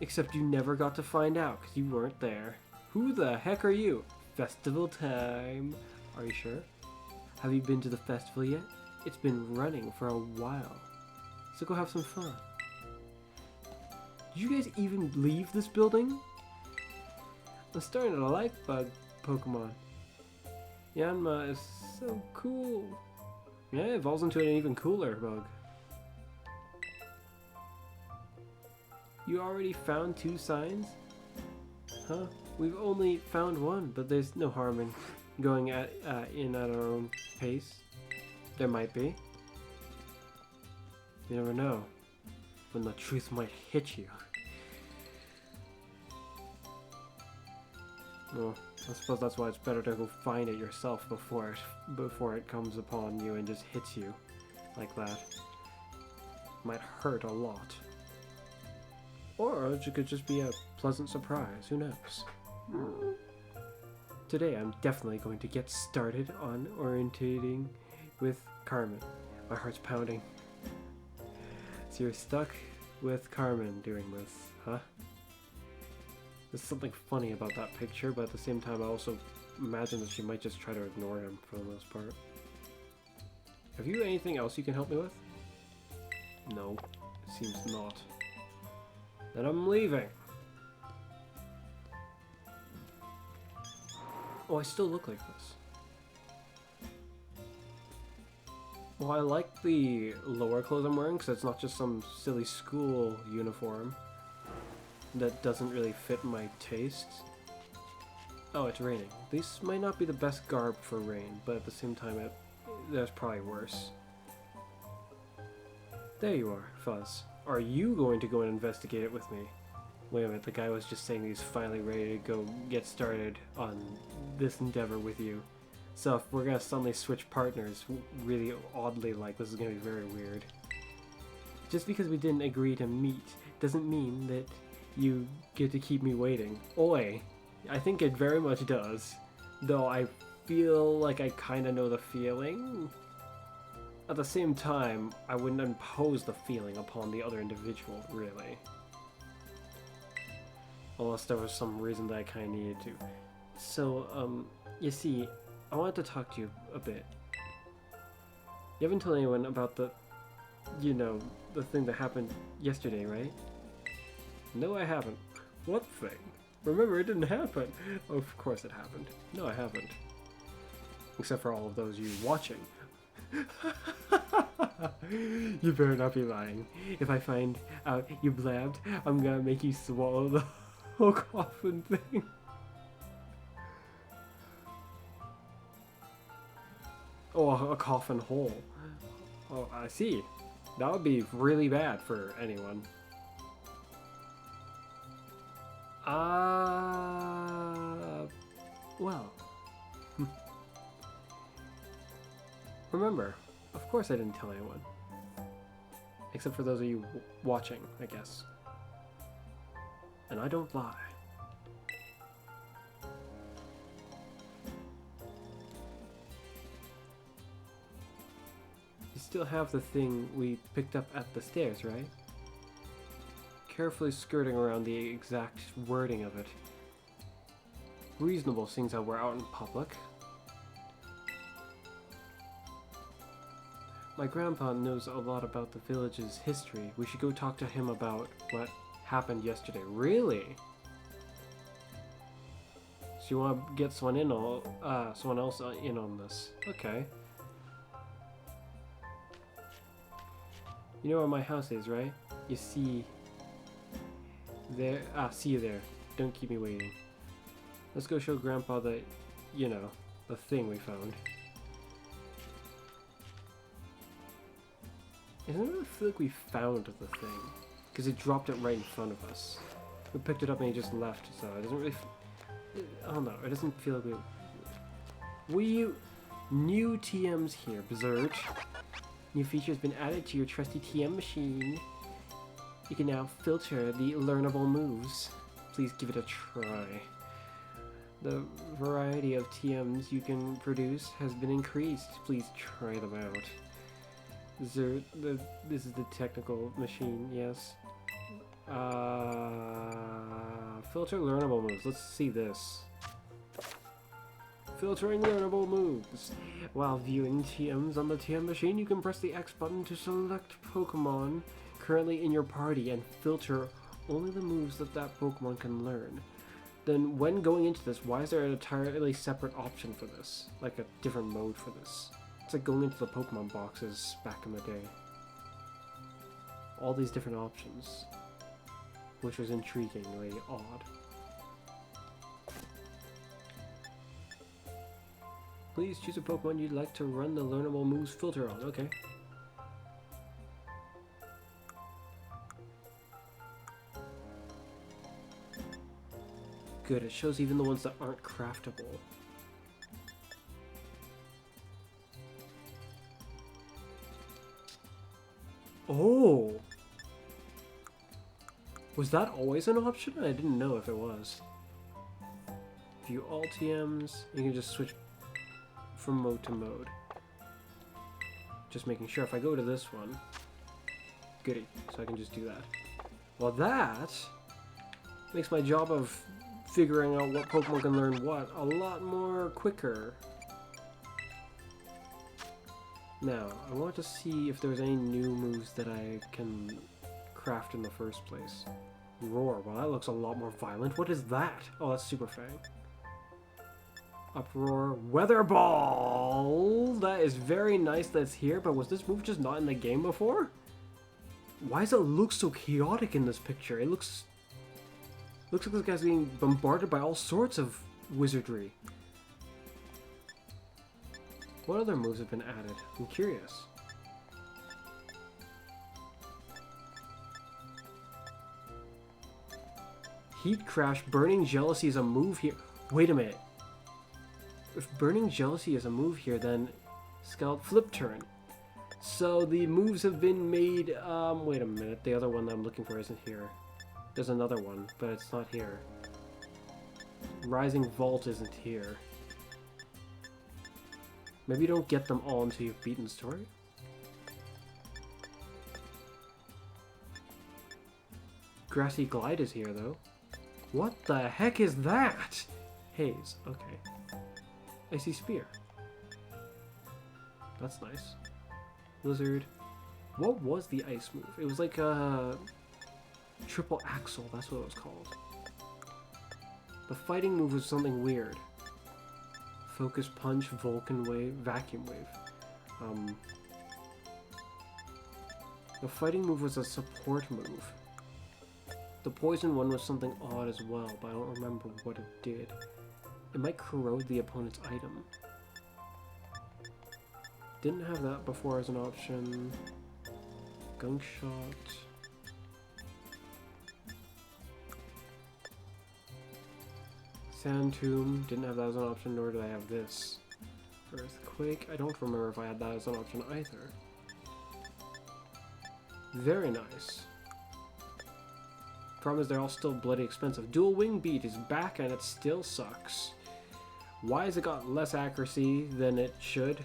Except you never got to find out because you weren't there. Who the heck are you? Festival time. Are you sure? Have you been to the festival yet? It's been running for a while. So go have some fun. Did you guys even leave this building? I'm starting to like bug Pokemon. Yanma is so cool. Yeah, it evolves into an even cooler bug. You already found 2 signs? Huh? We've only found one, but there's no harm in going in at our own pace. There might be. You never know when the truth might hit you. Well, I suppose that's why it's better to go find it yourself before it comes upon you and just hits you like that. Might hurt a lot. Or it could just be a pleasant surprise, who knows? Today I'm definitely going to get started on orientating with Carmen. My heart's pounding. So you're stuck with Carmen doing this, huh? There's something funny about that picture, but at the same time I also imagine that she might just try to ignore him for the most part. Have you anything else you can help me with? No, it seems not. Then I'm leaving. Oh, I still look like this. Well, I like the lower clothes I'm wearing because it's not just some silly school uniform that doesn't really fit my tastes. Oh, it's raining. This might not be the best garb for rain, but at the same time, there's probably worse. There you are, Fuzz. Are you going to go and investigate it with me? Wait a minute, the guy was just saying he's finally ready to go get started on this endeavor with you. So if we're gonna suddenly switch partners really oddly like this is gonna be very weird. Just because we didn't agree to meet doesn't mean that you get to keep me waiting. Oi, I think it very much does. Though I feel like I kinda know the feeling. At the same time, I wouldn't impose the feeling upon the other individual, really. Unless there was some reason that I kinda needed to. So, you see, I wanted to talk to you a bit. You haven't told anyone about the, you know, the thing that happened yesterday, right? No, I haven't. What thing? Remember, it didn't happen. Oh, of course it happened. No, I haven't. Except for all of those you watching. You better not be lying. If I find out you blabbed, I'm gonna make you swallow the whole coffin thing. Oh, a coffin hole. Oh, I see. That would be really bad for anyone. Well. Remember, of course I didn't tell anyone. Except for those of you watching, I guess. And I don't lie. You still have the thing we picked up at the stairs, right? Carefully skirting around the exact wording of it. Reasonable, seeing how we're out in public. My grandpa knows a lot about the village's history. We should go talk to him about what happened yesterday. Really? So you want to get someone else in on this? Okay. You know where my house is, right? You see there. See you there. Don't keep me waiting. Let's go show Grandpa the, you know, the thing we found. It doesn't really feel like we found the thing, because he dropped it right in front of us. We picked it up and he just left, so it doesn't really. I don't know. It doesn't feel like we. New TMs here, Berserk. New feature has been added to your trusty TM machine. You can now filter the learnable moves. Please give it a try. The variety of TMs you can produce has been increased. Please try them out. This is the technical machine, yes. Filter learnable moves. Let's see this. Filtering learnable moves. While viewing TMs on the TM machine, you can press the X button to select Pokemon currently in your party and filter only the moves that Pokemon can learn. Then when going into this, why is there an entirely separate option for this? Like a different mode for this? It's like going into the Pokemon boxes back in the day. All these different options. Which was intriguingly odd. Please choose a Pokemon you'd like to run the learnable moves filter on. Okay. Good, it shows even the ones that aren't craftable. Oh! Was that always an option? I didn't know if it was. View all TMs. You can just switch from mode to mode. Just making sure if I go to this one. Goody. So I can just do that. Well, that makes my job of figuring out what Pokemon can learn what a lot more quicker. Now, I want to see if there's any new moves that I can craft in the first place. Roar. Well, that looks a lot more violent. What is that? Oh, that's Super Fang. Uproar. Weather Ball! That is very nice that's here, but was this move just not in the game before? Why does it look so chaotic in this picture? It looks like this guy's being bombarded by all sorts of wizardry. What other moves have been added? I'm curious. Heat Crash. Burning Jealousy is a move here. Wait a minute. If Burning Jealousy is a move here, then Scout Flip Turn. So the moves have been made, wait a minute, the other one that I'm looking for isn't here. There's another one, but it's not here. Rising Vault isn't here. Maybe you don't get them all until you've beaten the story? Grassy Glide is here, though. What the heck is that? Haze, okay. Icy Spear. That's nice. Blizzard. What was the ice move? It was like a triple axle, that's what it was called. The fighting move was something weird. Focus Punch, Vulcan Wave, Vacuum Wave. The fighting move was a support move. The poison one was something odd as well, but I don't remember what it did. It might corrode the opponent's item. Didn't have that before as an option. Gunk Shot. Sand Tomb. Didn't have that as an option, nor did I have this. Earthquake. I don't remember if I had that as an option either. Very nice. Problem is they're all still bloody expensive. Dual Wing Beat is back and it still sucks. Why has it got less accuracy than it should?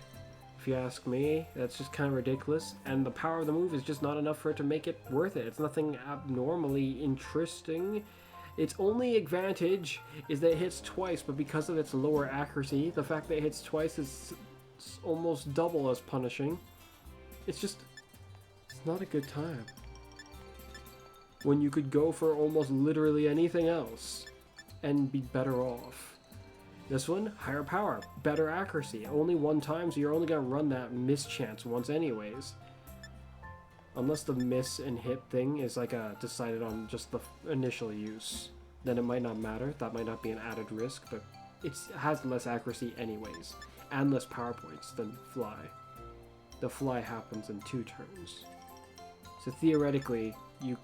If you ask me, that's just kind of ridiculous. And the power of the move is just not enough for it to make it worth it. It's nothing abnormally interesting. Its only advantage is that it hits twice, but because of its lower accuracy, the fact that it hits twice is almost double as punishing. It's not a good time. When you could go for almost literally anything else and be better off. This one, higher power, better accuracy. Only one time, so you're only going to run that miss chance once anyways. Unless the miss and hit thing is like decided on just the initial use. Then it might not matter. That might not be an added risk, but it has less accuracy anyways. And less power points than Fly. The Fly happens in 2 turns. So theoretically, you...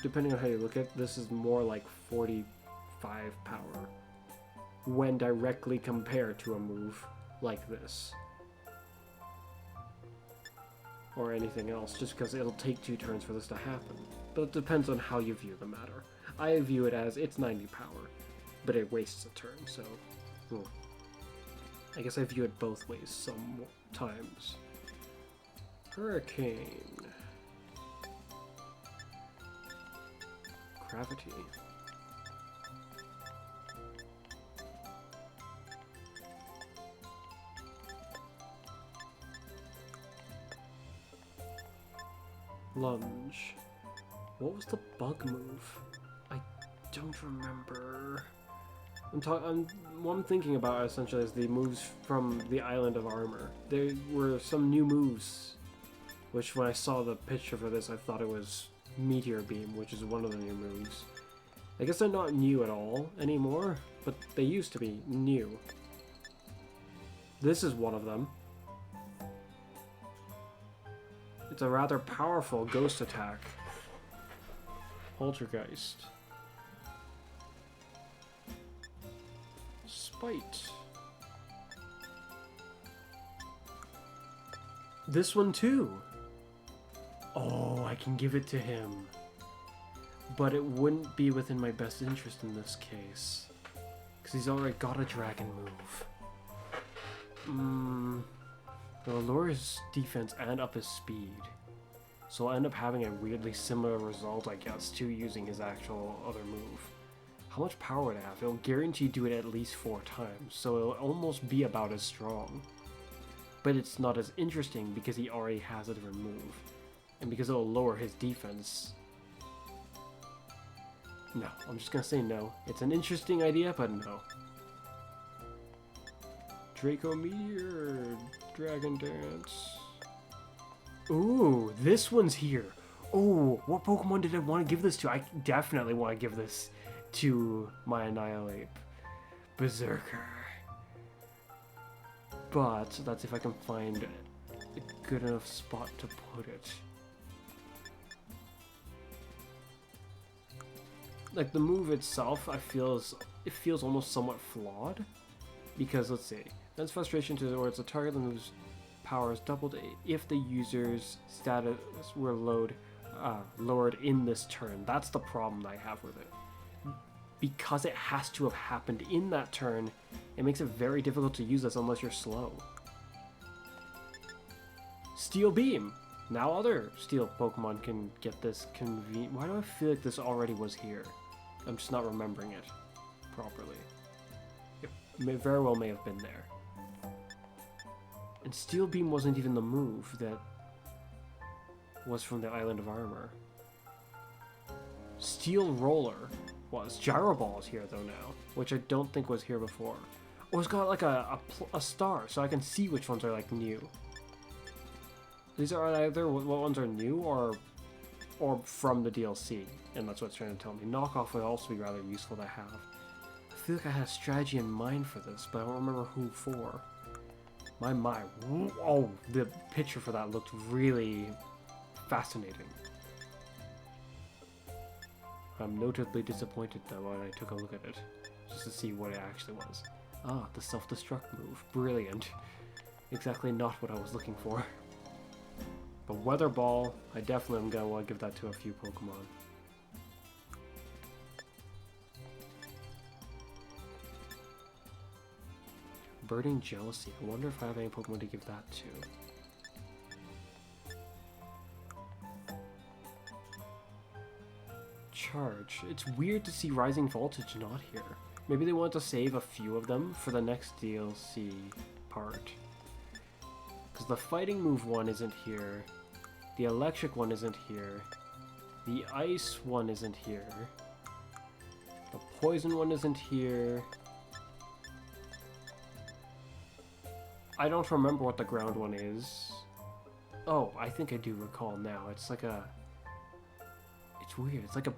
depending on how you look at it, this is more like 45 power when directly compared to a move like this. or anything else, just because it'll take 2 turns for this to happen. But it depends on how you view the matter. I view it as it's 90 power, but it wastes a turn, so I guess I view it both ways sometimes. Hurricane. Gravity. Lunge. What was the bug move? I don't remember. What I'm thinking about essentially is the moves from the Island of Armor. There were some new moves, which when I saw the picture for this, I thought it was Meteor Beam, which is one of the new moves. I guess they're not new at all anymore, but they used to be new. This is one of them. It's a rather powerful ghost attack. Poltergeist. Spite. This one too. Oh, I can give it to him. But it wouldn't be within my best interest in this case. Because he's already got a dragon move. It'll lower his defense and up his speed. So I'll end up having a weirdly similar result, I guess, to using his actual other move. How much power would it have? It'll guarantee do it at least 4 times, so it'll almost be about as strong. But it's not as interesting because he already has a different move. And because it'll lower his defense. No, I'm just gonna say no. It's an interesting idea, but no. Draco Meteor, Dragon Dance. Ooh, this one's here. Oh, what Pokemon did I want to give this to? I definitely want to give this to my Annihilate. Berserker. But that's if I can find a good enough spot to put it. Like the move itself, it feels almost somewhat flawed. Because let's see. Vents frustration towards a target that moves power is doubled if the user's status were lowered in this turn. That's the problem I have with it. Because it has to have happened in that turn, it makes it very difficult to use this unless you're slow. Steel Beam! Now other Steel Pokemon can get this convenient. Why do I feel like this already was here? I'm just not remembering it properly. It very well may have been there. And Steel Beam wasn't even the move that was from the Island of Armor. Steel Roller was. Gyro Ball is here though now, which I don't think was here before. Oh, it's got like a star, so I can see which ones are like new. These are either what ones are new or from the DLC, and that's what it's trying to tell me. Knockoff would also be rather useful to have. I feel like I had a strategy in mind for this, but I don't remember who for. My. Oh, the picture for that looked really fascinating. I'm notably disappointed though when I took a look at it, just to see what it actually was. Ah, the self-destruct move. Brilliant. Exactly not what I was looking for. But Weather Ball, I definitely am going to want to give that to a few Pokemon. Burning Jealousy. I wonder if I have any Pokemon to give that to. Charge. It's weird to see Rising Voltage not here. Maybe they want to save a few of them for the next DLC part. Because the Fighting Move one isn't here. The Electric one isn't here. The Ice one isn't here. The Poison one isn't here. I don't remember what the Ground one is. Oh, I think I do recall now. It's like a... It's weird. It's like a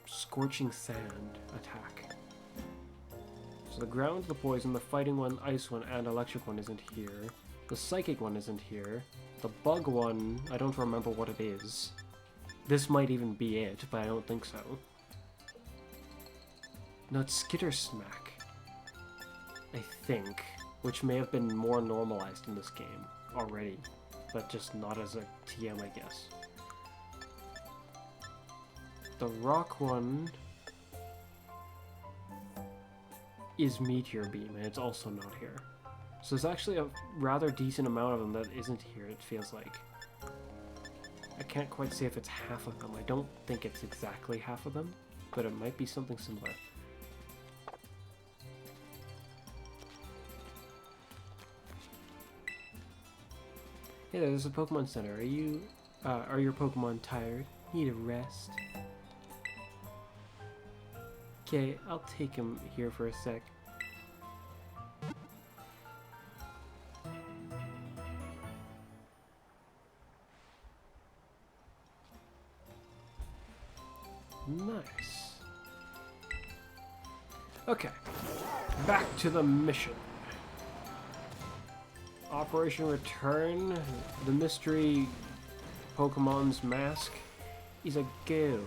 Scorching Sand attack. So the Ground, the Poison, the Fighting one, Ice one, and Electric one isn't here. The Psychic one isn't here. The Bug one, I don't remember what it is. This might even be it, but I don't think so. No, it's Skitter Smack. I think. Which may have been more normalized in this game already. but just not as a TM, I guess. The rock one is Meteor Beam, and it's also not here. So there's actually a rather decent amount of them that isn't here, it feels like. I can't quite say if it's half of them. I don't think it's exactly half of them, but it might be something similar. Hey there, there's a Pokemon Center. Are your Pokemon tired? Need a rest? Okay, I'll take him here for a sec. Nice. Okay, back to the mission. Operation Return, the mystery Pokemon's mask is a ghoul.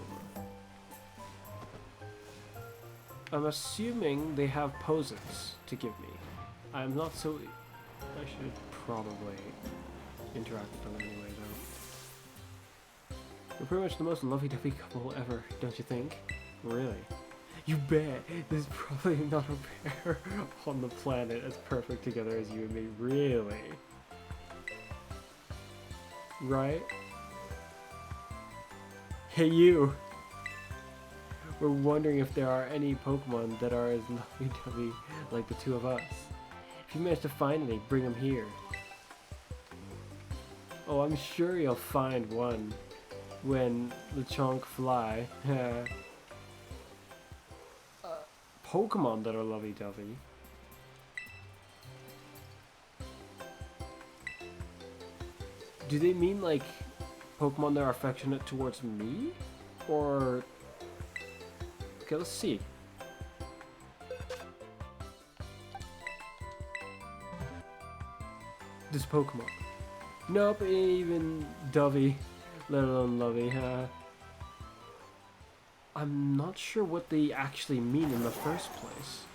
I'm assuming they have poses to give me. I'm not so... I should probably interact with them anyway, though. They're pretty much the most lovey-dovey couple ever, don't you think? Really? You bet! There's probably not a pair on the planet as perfect together as you and me. Really? Right? Hey you! We're wondering if there are any Pokemon that are as lovey-dovey like the two of us. If you manage to find any, bring them here. Oh, I'm sure you'll find one when the chunk fly. Pokemon that are lovey-dovey. Do they mean like Pokemon that are affectionate towards me? Or... Okay, let's see. This Pokemon. Nope, ain't even dovey, let alone lovey. I'm not sure what they actually mean in the first place.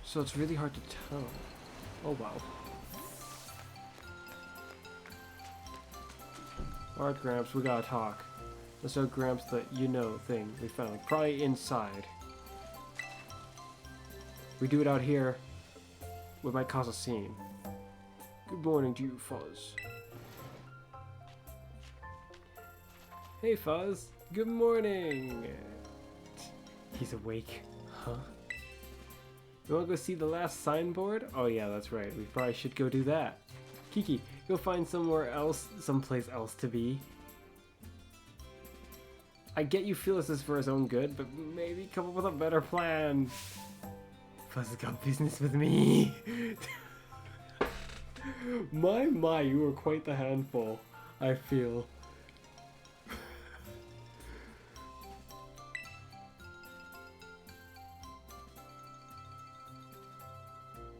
So it's really hard to tell. Oh wow. Alright, Gramps, we gotta talk. Let's show Gramps the you-know thing we found. Probably inside. We do it out here, we might cause a scene. Good morning to you, Fuzz. Hey, Fuzz. Good morning. He's awake. Huh? You wanna go see the last signboard? Oh yeah, that's right. We probably should go do that. Kiki, go find someplace else to be. I get you feel this is for his own good, but maybe come up with a better plan. Fuzz has got business with me. My, you were quite the handful, I feel.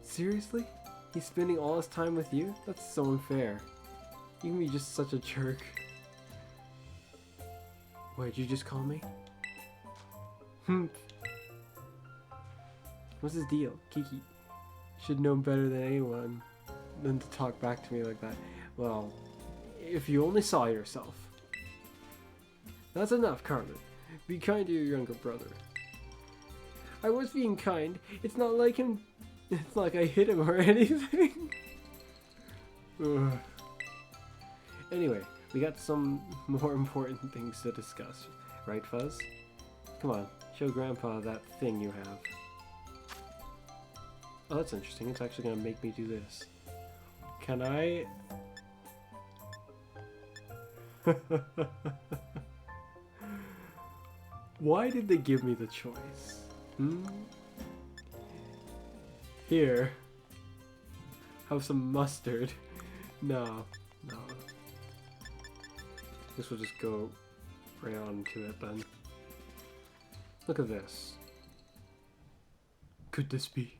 Seriously? He's spending all his time with you? That's so unfair. You can be just such a jerk. Wait, did you just call me? What's his deal? Kiki should know better than anyone than to talk back to me like that. Well, if you only saw yourself. That's enough, Carmen. Be kind to your younger brother. I was being kind. It's not like him. It's not like I hit him or anything. Ugh. Anyway, we got some more important things to discuss. Right, Fuzz? Come on, show Grandpa that thing you have. Oh, that's interesting. It's actually going to make me do this. Can I... Why did they give me the choice? Here. Have some mustard. No. This will just go right on to it then. Look at this. Could this be?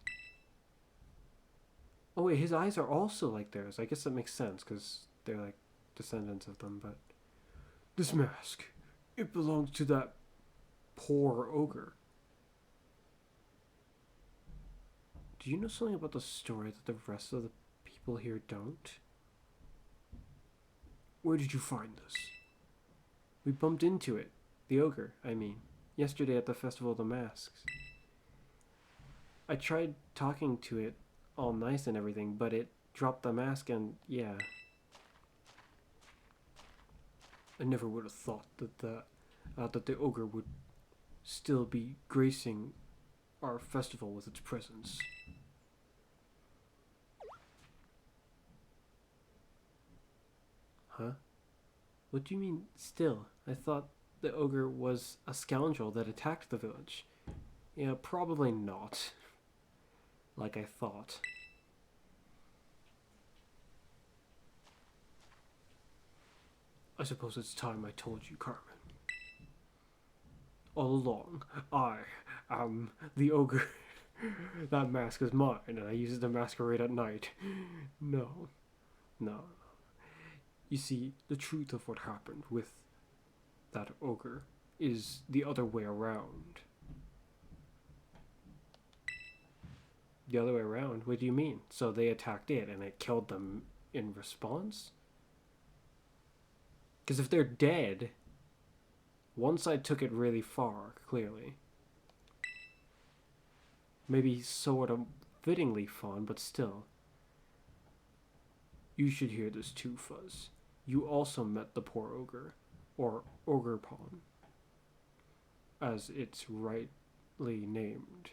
Oh wait, his eyes are also like theirs. I guess that makes sense because they're like descendants of them, but... This mask, it belongs to that poor ogre. Do you know something about the story that the rest of the people here don't? Where did you find this? We bumped into it. The ogre, I mean. Yesterday at the Festival of the Masks. I tried talking to it all nice and everything, but it dropped the mask and, yeah. I never would have thought that the ogre would still be gracing our festival with its presence. Huh? What do you mean, still? I thought the ogre was a scoundrel that attacked the village. Yeah, probably not. Like I thought. I suppose it's time I told you, Carmen. All along, I am the ogre. That mask is mine, and I use it to masquerade at night. No. No. You see, the truth of what happened with that ogre is the other way around. The other way around? What do you mean? So they attacked it and it killed them in response? Because if they're dead, one side took it really far, clearly. Maybe sort of fittingly fun, but still. You should hear this too, Fuzz. You also met the poor ogre, or ogre pawn, as it's rightly named.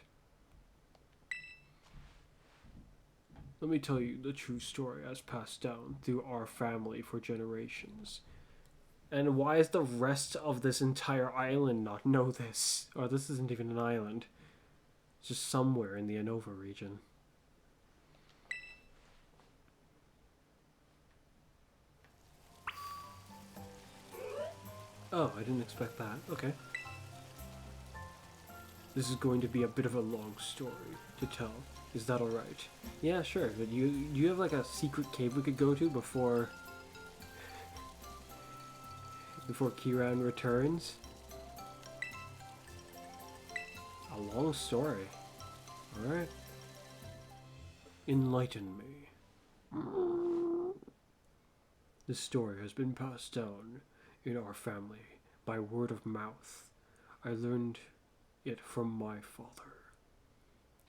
Let me tell you the true story as passed down through our family for generations. And why is the rest of this entire island not know this? Or this isn't even an island. It's just somewhere in the Unova region. Oh, I didn't expect that. Okay. This is going to be a bit of a long story to tell. Is that alright? Yeah, sure. But do you have like a secret cave we could go to before Kiran returns? A long story. Alright. Enlighten me. This story has been passed down in our family by word of mouth. I learned it from my father.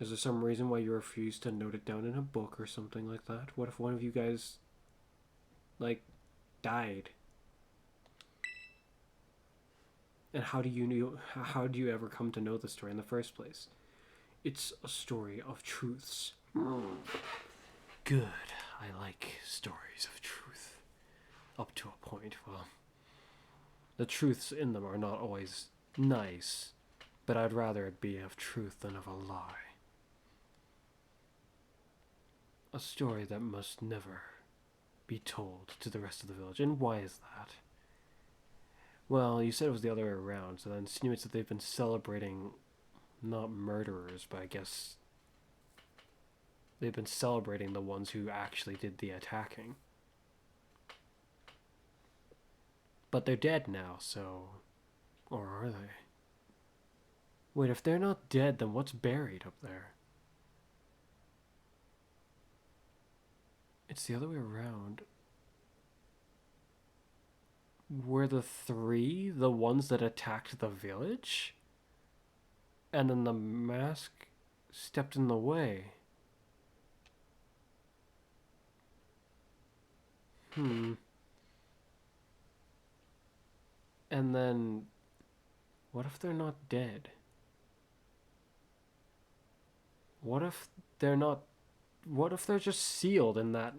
Is there some reason why you refuse to note it down in a book or something like that? What if one of you guys, like, died? And how do you ever come to know the story in the first place? It's a story of truths. Good. I like stories of truth. Up to a point. Well, the truths in them are not always nice, but I'd rather it be of truth than of a lie. A story that must never be told to the rest of the village. And why is that? Well, you said it was the other way around, so that insinuates that they've been celebrating not murderers, but I guess they've been celebrating the ones who actually did the attacking. But they're dead now, so... Or are they? Wait, if they're not dead, then what's buried up there? It's the other way around. Were the three the ones that attacked the village? And then the mask stepped in the way. And then, what if they're not dead? What if they're not... What if they're just sealed in that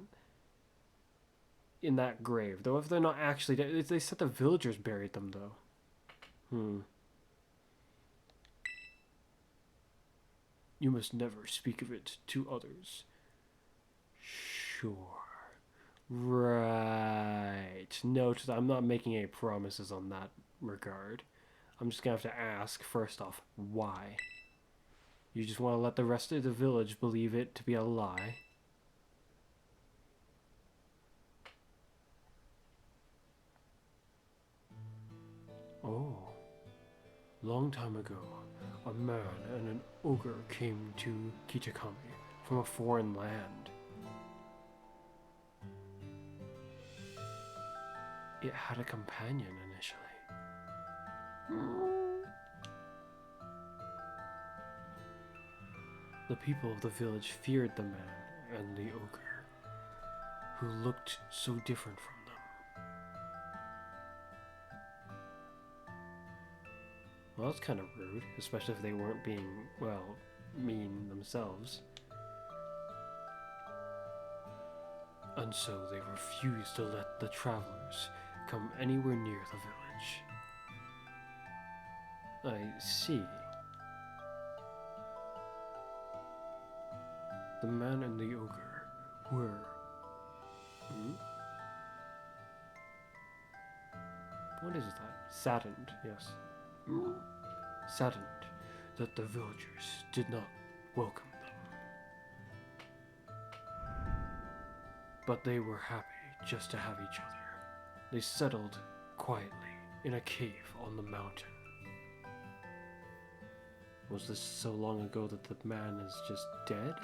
grave? Though if they're not actually dead... They said the villagers buried them, though. You must never speak of it to others. Sure. Right. Note that I'm not making any promises on that regard. I'm just gonna have to ask, first off, why? You just want to let the rest of the village believe it to be a lie? Oh. Long time ago, a man and an ogre came to Kitakami from a foreign land. it had a companion initially. The people of the village feared the man and the ogre, who looked so different from them. Well, that's kind of rude, especially if they weren't being, well, mean themselves. And so they refused to let the travelers come anywhere near the village. I see. The man and the ogre were... What is that? Saddened, yes. Saddened that the villagers did not welcome them. But they were happy just to have each other. They settled quietly in a cave on the mountain. Was this so long ago that the man is just dead?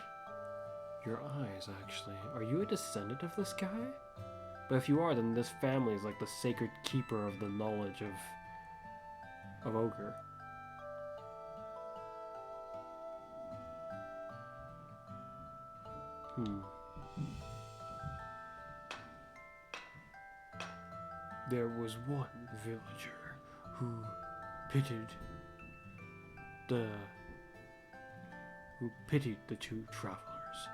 Your eyes, actually. Are you a descendant of this guy? But if you are, then this family is like the sacred keeper of the knowledge of ogre. There was one villager who pitied the two travelers.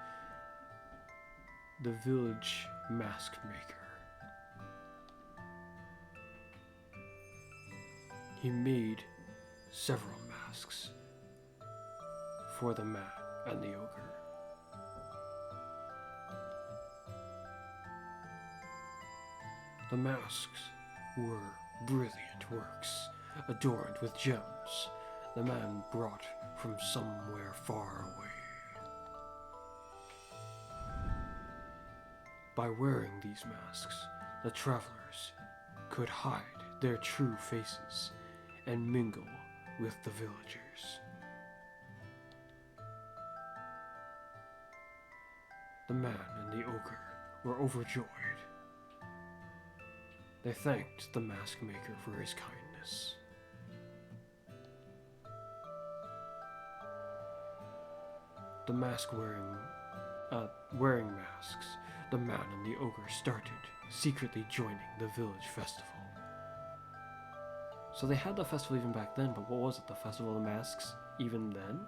The village mask maker. He made several masks for the man and the ogre. The masks were brilliant works, adorned with gems the man brought from somewhere far away. By wearing these masks, the travelers could hide their true faces and mingle with the villagers. The man and the ogre were overjoyed. They thanked the mask maker for his kindness. The wearing masks, the man and the ogre started secretly joining the village festival. So they had the festival even back then, but what was it, the Festival of the Masks, even then?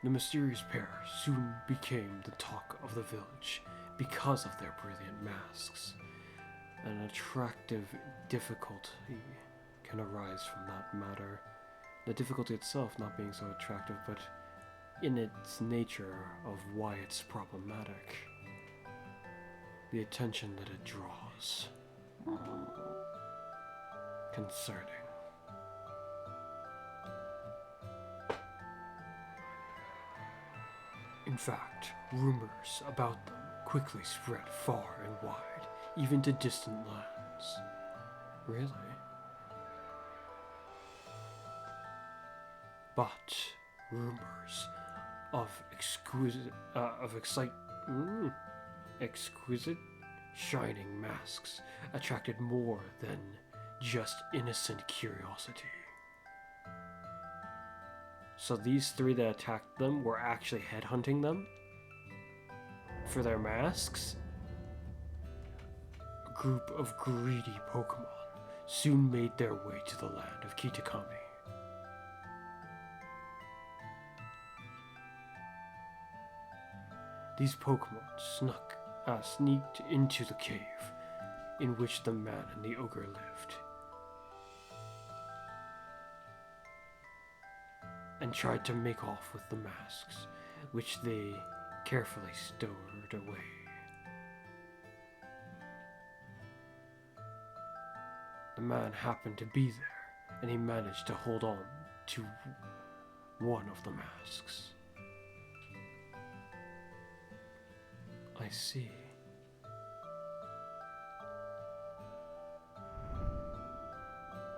The mysterious pair soon became the talk of the village because of their brilliant masks. An attractive difficulty can arise from that matter. The difficulty itself not being so attractive, but in its nature of why it's problematic. The attention that it draws. Concerning. In fact, rumors about them quickly spread far and wide, even to distant lands. Really? But rumors of exquisite shining masks attracted more than just innocent curiosity. So these three that attacked them were actually headhunting them for their masks? A group of greedy Pokemon soon made their way to the land of Kitakami. These Pokemon sneaked into the cave in which the man and the ogre lived, and tried to make off with the masks, which they carefully stowed away. The man happened to be there, and he managed to hold on to one of the masks. I see.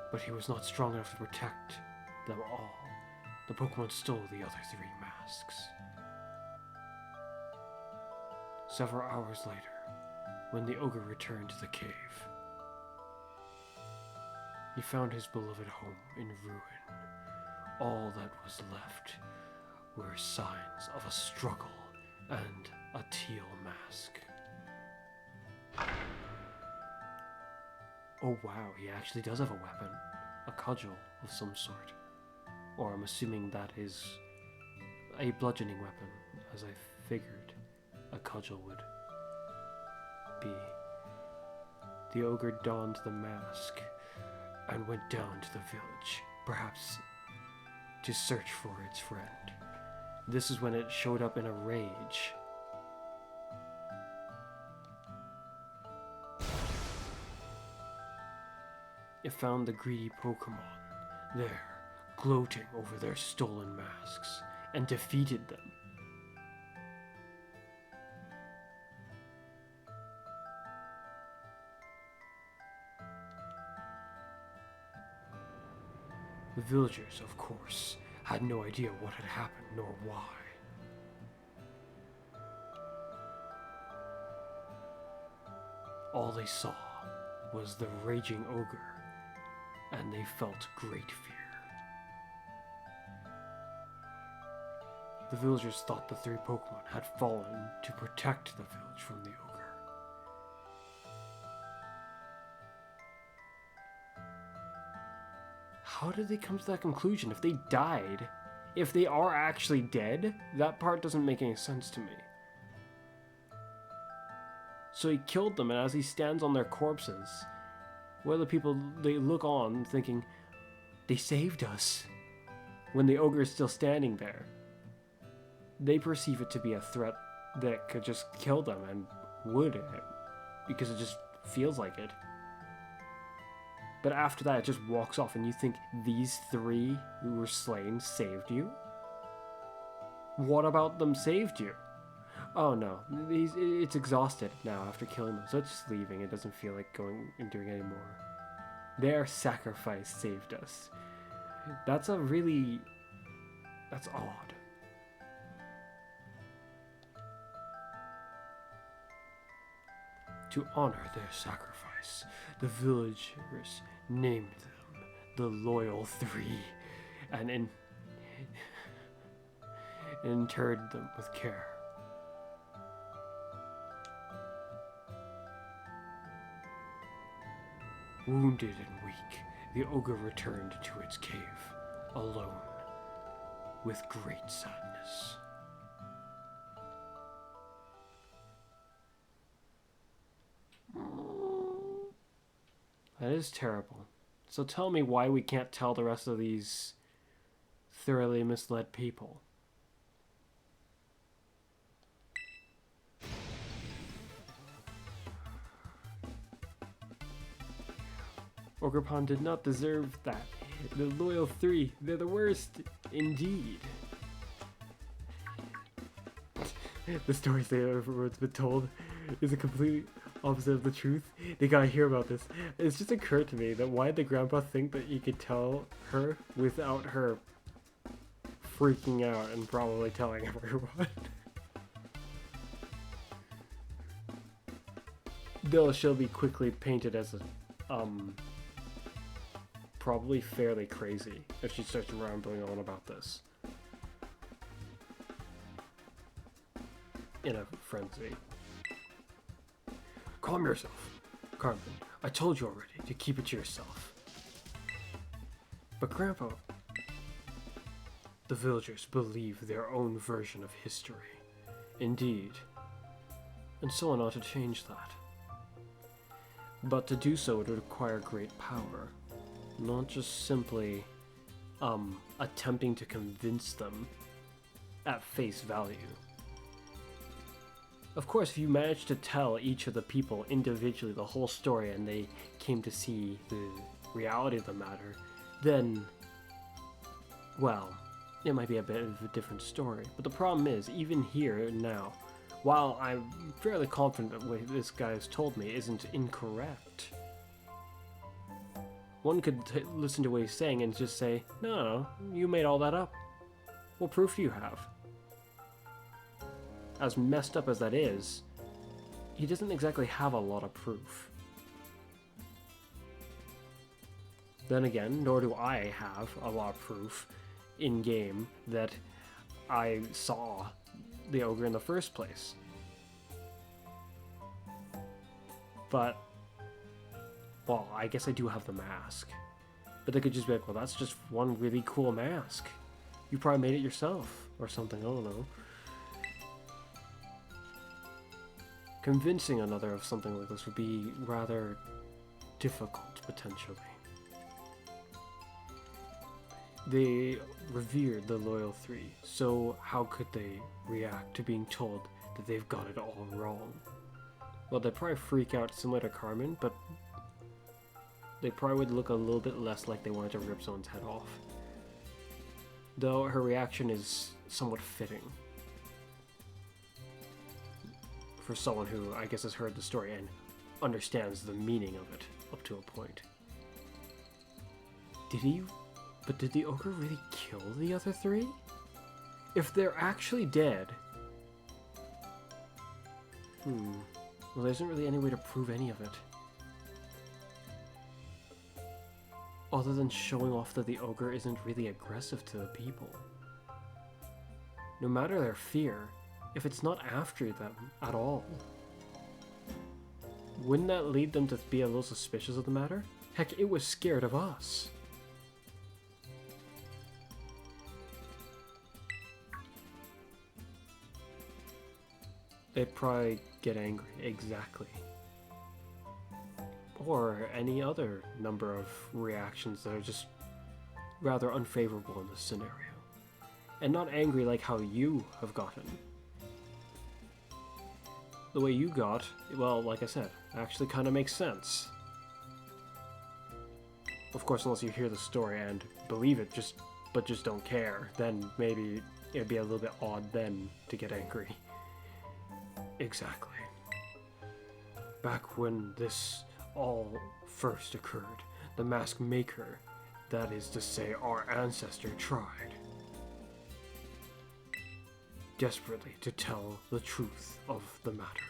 But he was not strong enough to protect them all. The Pokemon stole the other three masks. Several hours later, when the ogre returned to the cave, he found his beloved home in ruin. All that was left were signs of a struggle and a teal mask. Oh wow, he actually does have a weapon. A cudgel of some sort. Or I'm assuming that is a bludgeoning weapon, as I figured a cudgel would be. The ogre donned the mask and went down to the village, perhaps to search for its friend. This is when it showed up in a rage. It found the greedy Pokemon there, gloating over their stolen masks, and defeated them. The villagers, of course, had no idea what had happened nor why. All they saw was the raging ogre, and they felt great fear. The villagers thought the 3 Pokemon had fallen to protect the village from the ogre. How did they come to that conclusion? If they died, if they are actually dead, that part doesn't make any sense to me. So he killed them, and as he stands on their corpses, well, the people, they look on thinking, they saved us, when the ogre is still standing there. They perceive it to be a threat that could just kill them, and would, because it just feels like it. But after that, it just walks off, and you think these 3 who were slain saved you? What about them saved you? Oh no, it's exhausted now after killing them, so it's just leaving. It doesn't feel like going and doing any more. Their sacrifice saved us. That's odd. To honor their sacrifice, the villagers named them the Loyal 3 and interred them with care. Wounded and weak, the ogre returned to its cave, alone, with great sadness. That is terrible. So tell me why we can't tell the rest of these thoroughly misled people. Ogrepon did not deserve that. The Loyal 3, they're the worst, indeed. The stories they everyone's been told is a complete opposite of the truth. They gotta hear about this. It's just occurred to me that why did the grandpa think that you could tell her without her freaking out and probably telling everyone? Though she'll be quickly painted as a probably fairly crazy if she starts rambling on about this in a frenzy. Calm yourself, Carmen. I told you already to keep it to yourself. But Grandpa, the villagers believe their own version of history. Indeed. And someone ought to change that. But to do so would require great power. Not just simply attempting to convince them at face value. Of course, if you manage to tell each of the people individually the whole story and they came to see the reality of the matter, then, well, it might be a bit of a different story. But the problem is, even here now, while I'm fairly confident that what this guy has told me isn't incorrect, one could listen to what he's saying and just say, no, you made all that up. What proof do you have? As messed up as that is, he doesn't exactly have a lot of proof. Then again, nor do I have a lot of proof in-game that I saw the ogre in the first place. But, well, I guess I do have the mask. But they could just be like, well, that's just one really cool mask. You probably made it yourself, or something, I don't know. Convincing another of something like this would be rather difficult, potentially. They revered the Loyal Three, so how could they react to being told that they've got it all wrong? Well, they'd probably freak out similar to Carmen, but they probably would look a little bit less like they wanted to rip someone's head off. Though her reaction is somewhat fitting for someone who, I guess, has heard the story and understands the meaning of it up to a point. But did the ogre really kill the other three? If they're actually dead... well, there isn't really any way to prove any of it. Other than showing off that the ogre isn't really aggressive to the people. No matter their fear, if it's not after them at all, wouldn't that lead them to be a little suspicious of the matter? Heck, it was scared of us. They'd probably get angry, exactly. Or any other number of reactions that are just rather unfavorable in this scenario. And not angry like how you have gotten. The way you got, well, like I said, actually kind of makes sense. Of course, unless you hear the story and believe it, but just don't care, then maybe it'd be a little bit odd then to get angry. Exactly. Back when this all first occurred, the mask maker, that is to say our ancestor, tried desperately to tell the truth of the matter.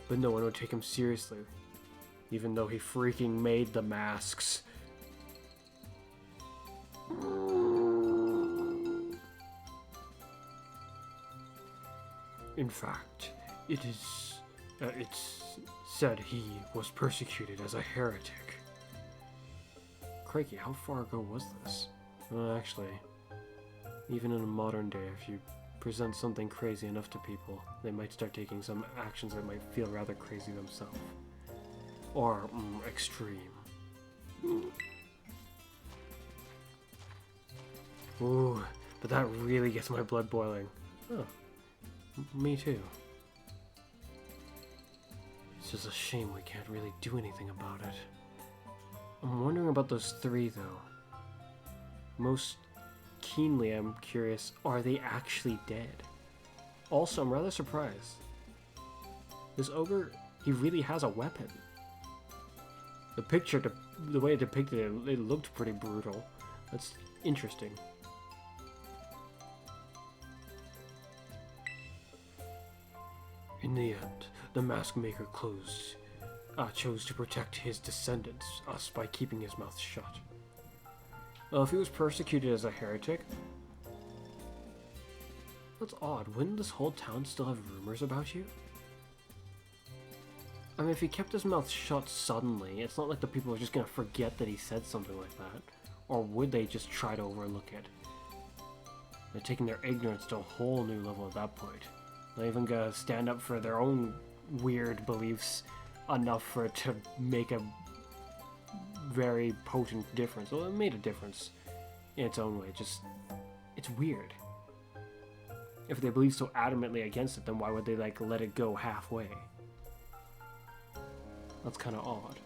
But no one would take him seriously, even though he freaking made the masks. In fact, it's said he was persecuted as a heretic. Crikey, how far ago was this? Well, actually, even in a modern day, if you present something crazy enough to people, they might start taking some actions that might feel rather crazy themselves. Or, extreme. Ooh, but that really gets my blood boiling. Oh. Me too. It's just a shame we can't really do anything about it. I'm wondering about those three, though. Most keenly, I'm curious, are they actually dead? Also, I'm rather surprised. This ogre, he really has a weapon. The picture, the way it depicted it, it looked pretty brutal. That's interesting. In the end, the mask maker chose to protect his descendants, us, by keeping his mouth shut. Well, if he was persecuted as a heretic, that's odd. Wouldn't this whole town still have rumors about you? I mean, if he kept his mouth shut suddenly, it's not like the people are just gonna forget that he said something like that. Or would they just try to overlook it? They're taking their ignorance to a whole new level at that point. Not even gonna stand up for their own weird beliefs enough for it to make a very potent difference. Well, it made a difference in its own way, just, it's weird. If they believe so adamantly against it, then why would they, like, let it go halfway? That's kind of odd.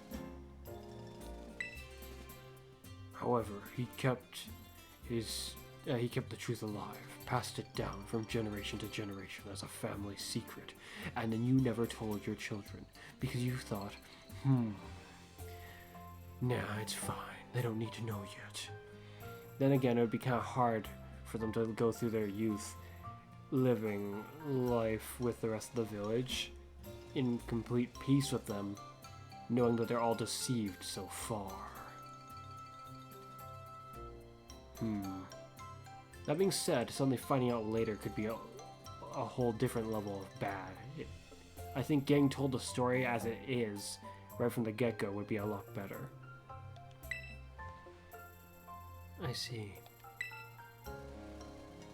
However, he kept the truth alive, passed it down from generation to generation as a family secret, and then you never told your children because you thought, nah, it's fine, they don't need to know yet. Then again, it would be kind of hard for them to go through their youth living life with the rest of the village in complete peace with them, knowing that they're all deceived so far. That being said, suddenly finding out later could be a whole different level of bad. I think getting told the story as it is, right from the get-go, would be a lot better. I see.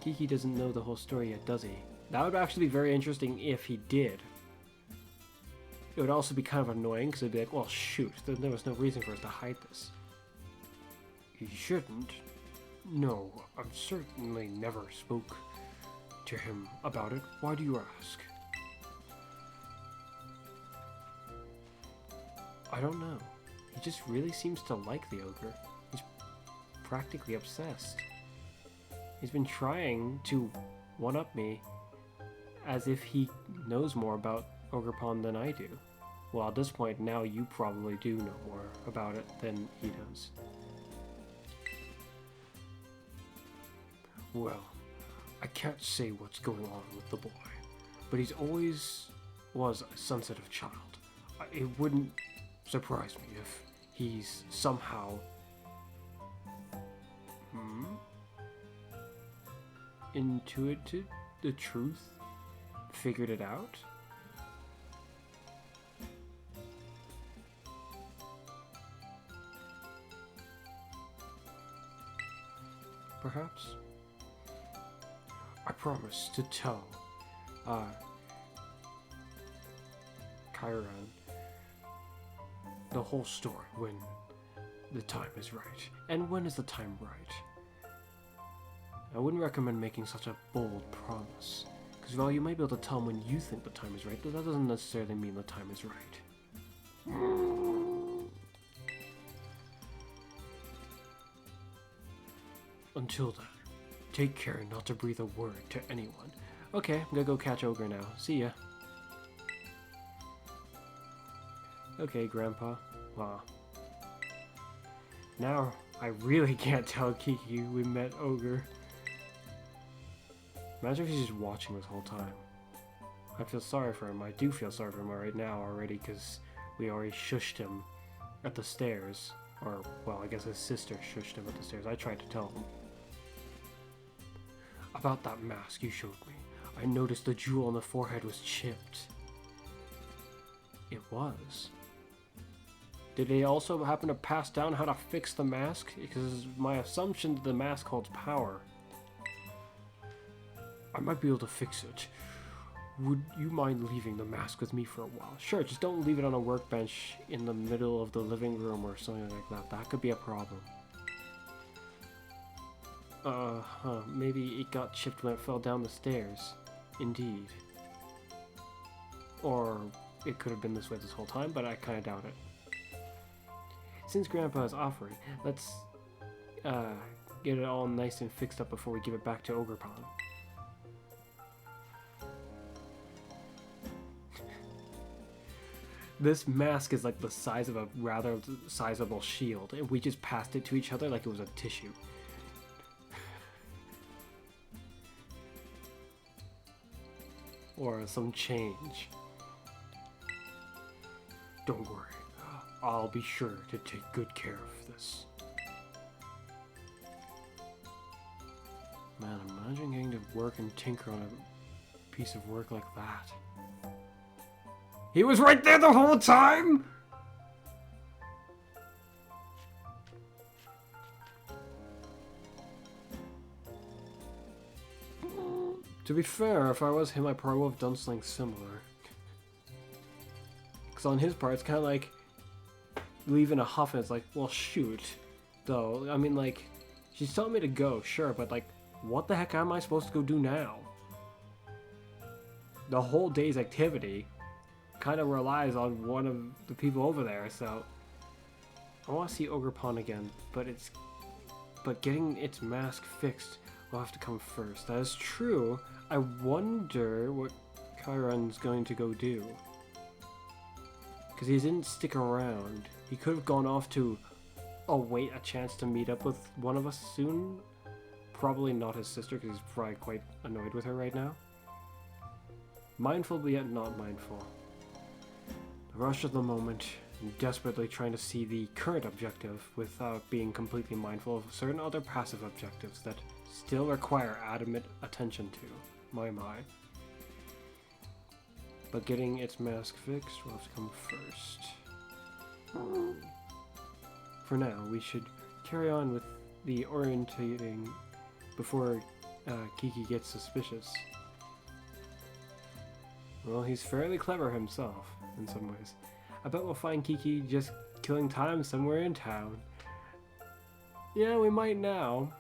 Kiki doesn't know the whole story yet, does he? That would actually be very interesting if he did. It would also be kind of annoying, because it'd be like, well, shoot, there was no reason for us to hide this. You shouldn't. No, I've certainly never spoke to him about it. Why do you ask? I don't know. He just really seems to like the ogre. He's practically obsessed. He's been trying to one-up me as if he knows more about Ogre Pond than I do. Well, at this point, now you probably do know more about it than he does. Well, I can't say what's going on with the boy, but he's always was a sensitive child. It wouldn't surprise me if he's somehow intuited the truth, figured it out. Perhaps. I promise to tell Chiron the whole story when the time is right. And when is the time right? I wouldn't recommend making such a bold promise, because while you might be able to tell him when you think the time is right, that doesn't necessarily mean the time is right. Until then, take care not to breathe a word to anyone. Okay, I'm gonna go catch Ogre now. See ya. Okay, Grandpa. Wow. Now, I really can't tell Kiki we met Ogre. Imagine if he's just watching this whole time. I feel sorry for him. I do feel sorry for him right now already, because we already shushed him at the stairs. Or, well, I guess his sister shushed him at the stairs. I tried to tell him. About that mask you showed me. I noticed the jewel on the forehead was chipped. It was. Did they also happen to pass down how to fix the mask? Because my assumption that the mask holds power. I might be able to fix it. Would you mind leaving the mask with me for a while? Sure, just don't leave it on a workbench in the middle of the living room or something like that. That could be a problem. Maybe it got chipped when it fell down the stairs. Indeed. Or it could have been this way this whole time, but I kind of doubt it. Since Grandpa is offering, let's get it all nice and fixed up before we give it back to Ogre Pond. This mask is like the size of a rather sizable shield, and we just passed it to each other like it was a tissue. Or some change. Don't worry, I'll be sure to take good care of this. Man, imagine getting to work and tinker on a piece of work like that. He was right there the whole time! To be fair, if I was him, I probably would have done something similar. Because on his part, it's kind of like leaving a huff and it's like, well, shoot. Though, I mean, like, she's telling me to go, sure, but like, what the heck am I supposed to go do now? The whole day's activity kind of relies on one of the people over there, so I want to see Ogre Pond again, but getting its mask fixed will have to come first. That is true. I wonder what Chiron's going to go do, because he didn't stick around. He could have gone off to await a chance to meet up with one of us soon, probably not his sister because he's probably quite annoyed with her right now. Mindful but yet not mindful. The rush of the moment, and desperately trying to see the current objective without being completely mindful of certain other passive objectives that still require adamant attention to. My. But getting its mask fixed will have to come first. For now, we should carry on with the orientating before Kiki gets suspicious. Well, he's fairly clever himself, in some ways. I bet we'll find Kiki just killing time somewhere in town. Yeah, we might now.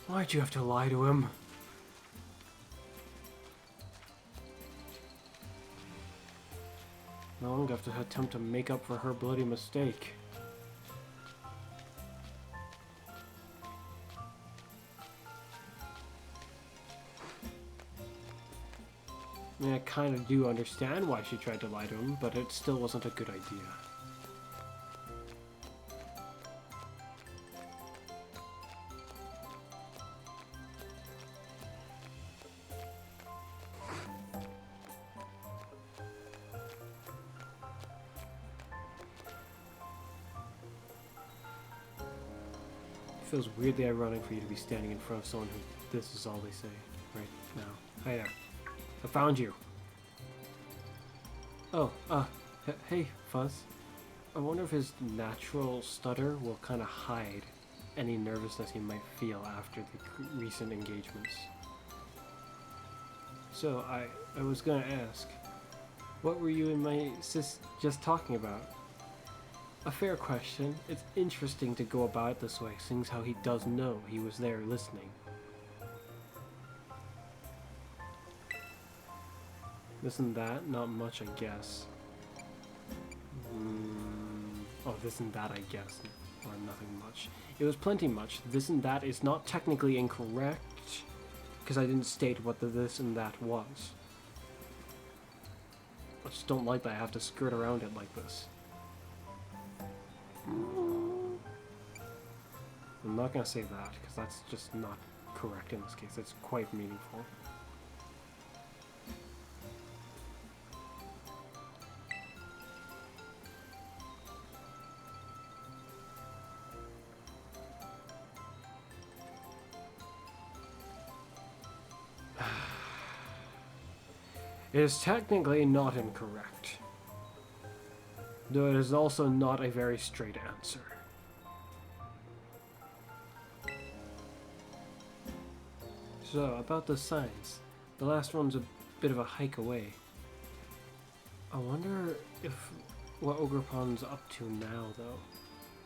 Why'd you have to lie to him? Now I'm gonna have to attempt to make up for her bloody mistake. I mean, I kind of do understand why she tried to lie to him, but it still wasn't a good idea. It feels weirdly ironic for you to be standing in front of someone who this is all they say right now. Hi there. I found you. Oh, hey, Fuzz. I wonder if his natural stutter will kind of hide any nervousness he might feel after the recent engagements. So, I was gonna ask, what were you and my sis just talking about? A fair question. It's interesting to go about it this way, seeing how he does know he was there listening. This and that, not much, I guess. Oh, this and that, I guess, or nothing much. It was plenty much. This and that is not technically incorrect, because I didn't state what the this and that was. I just don't like that I have to skirt around it like this. I'm not gonna say that, because that's just not correct in this case. It's quite meaningful. It is technically not incorrect, though it is also not a very straight answer. So, about the signs. The last one's a bit of a hike away. I wonder if what Ogerpon's up to now, though.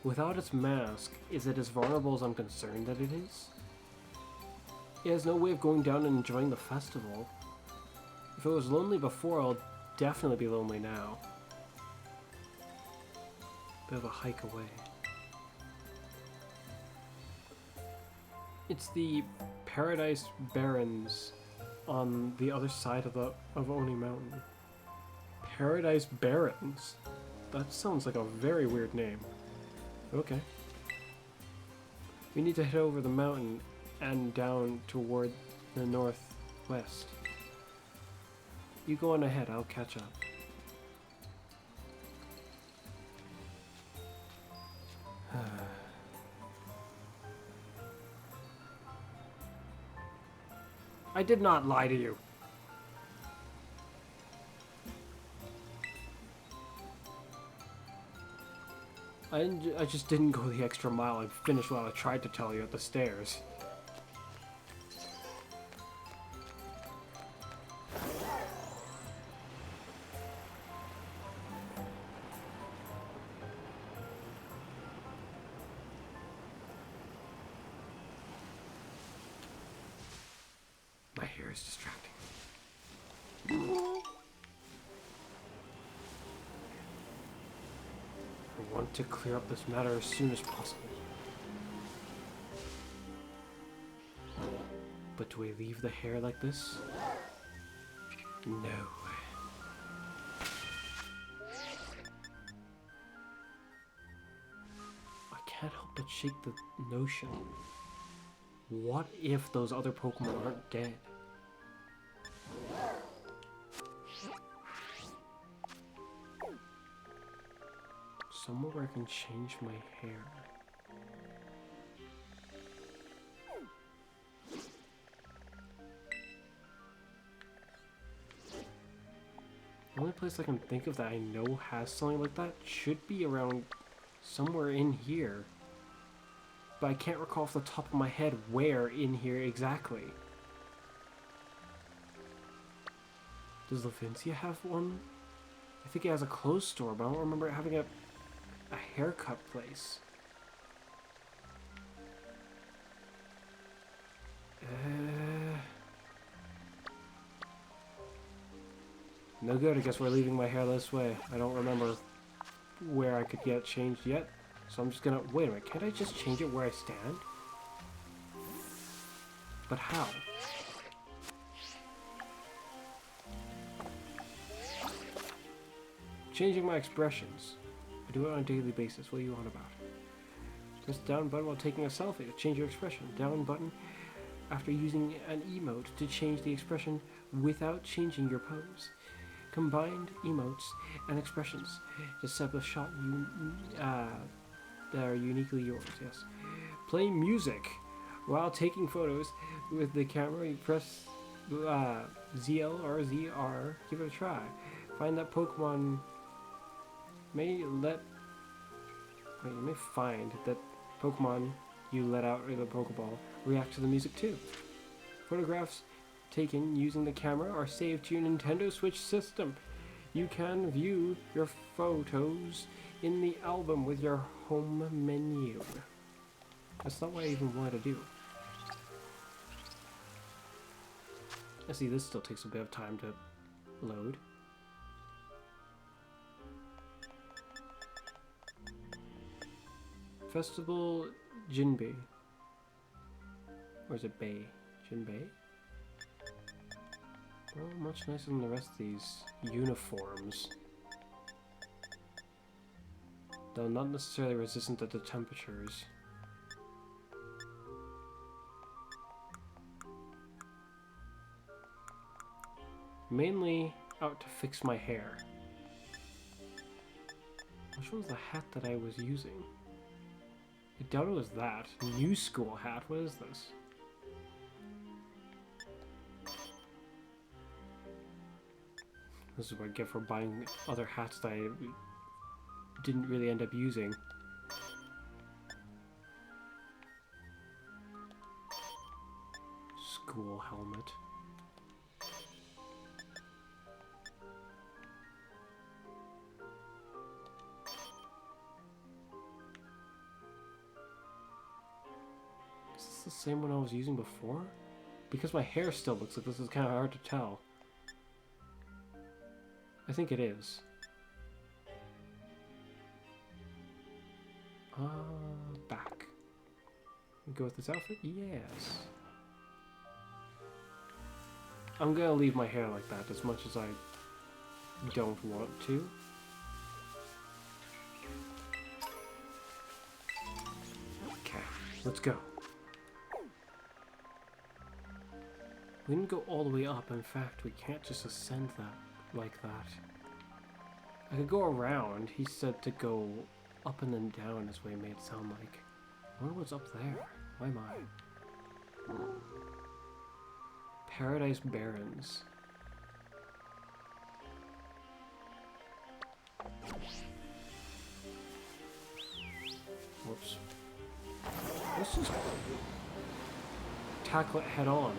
Without its mask, is it as vulnerable as I'm concerned that it is? It has no way of going down and enjoying the festival. If it was lonely before, I'll definitely be lonely now. Bit of a hike away. It's the Paradise Barrens on the other side of Oni Mountain. Paradise Barrens? That sounds like a very weird name. Okay. We need to head over the mountain and down toward the northwest. You go on ahead, I'll catch up. I did not lie to you. I just didn't go the extra mile and finish what I tried to tell you at the stairs. My hair is distracting. I want to clear up this matter as soon as possible. But do we leave the hair like this? No. I can't help but shake the notion. What if those other Pokemon aren't dead? Somewhere where I can change my hair. The only place I can think of that I know has something like that should be around somewhere in here. But I can't recall off the top of my head where in here exactly. Does Levincia have one? I think it has a clothes store, but I don't remember it having a haircut place. No good, I guess we're leaving my hair this way. I don't remember where I could get changed yet. So I'm just gonna... Wait a minute, can't I just change it where I stand? But how? Changing my expressions. I do it on a daily basis. What are you on about? Press down button while taking a selfie to change your expression. Down button after using an emote to change the expression without changing your pose. Combined emotes and expressions to set a shot that are uniquely yours. Yes. Play music while taking photos with the camera. You press ZL or ZR. Give it a try. Find that Pokemon. You may find that Pokemon you let out in the Pokeball react to the music too. Photographs taken using the camera are saved to your Nintendo Switch system. You can view your photos in the album with your home menu. That's not what I even wanted to do. I see this still takes a bit of time to load. Festival Jinbei. Or is it Bay? Jinbei? Oh, much nicer than the rest of these uniforms. Though not necessarily resistant to the temperatures. Mainly out to fix my hair. Which one's the hat that I was using? I doubt it was that. New school hat. What is this? This is what I get for buying other hats that I didn't really end up using. School helmet. Is this the same one I was using before? Because my hair still looks like this, is kind of hard to tell. I think it is. Back. Go with this outfit? Yes. I'm gonna leave my hair like that as much as I don't want to. Okay, let's go. We didn't go all the way up. In fact, we can't just ascend that like that. I could go around. He said to go up and then down is what he made it sound like. I wonder what's up there. Why am I? Paradise Barrens. Whoops. Let's just tackle it head on.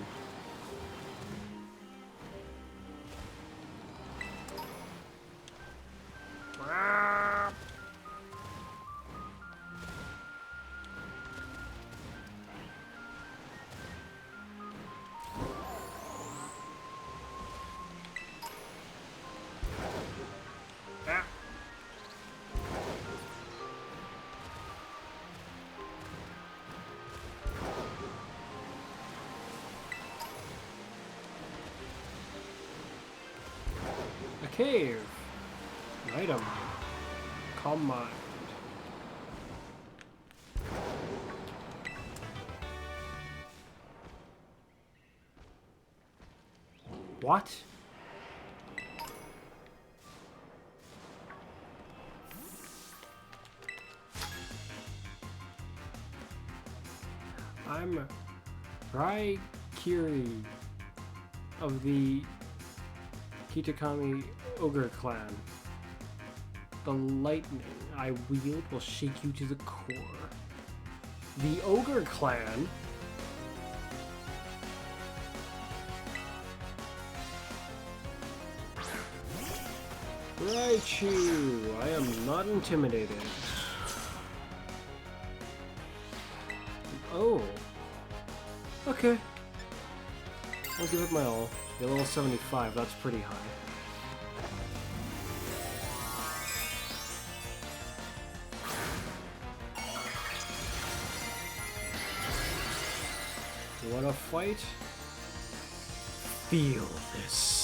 Cave. Item. Calm mind. What? I'm Raikiri of the Kitakami Ogre Clan. The lightning I wield will shake you to the core. The Ogre Clan? Raichu! I am not intimidated. Oh. Okay. I'll give it my all. You're level 75, that's pretty high. You wanna fight? Feel this.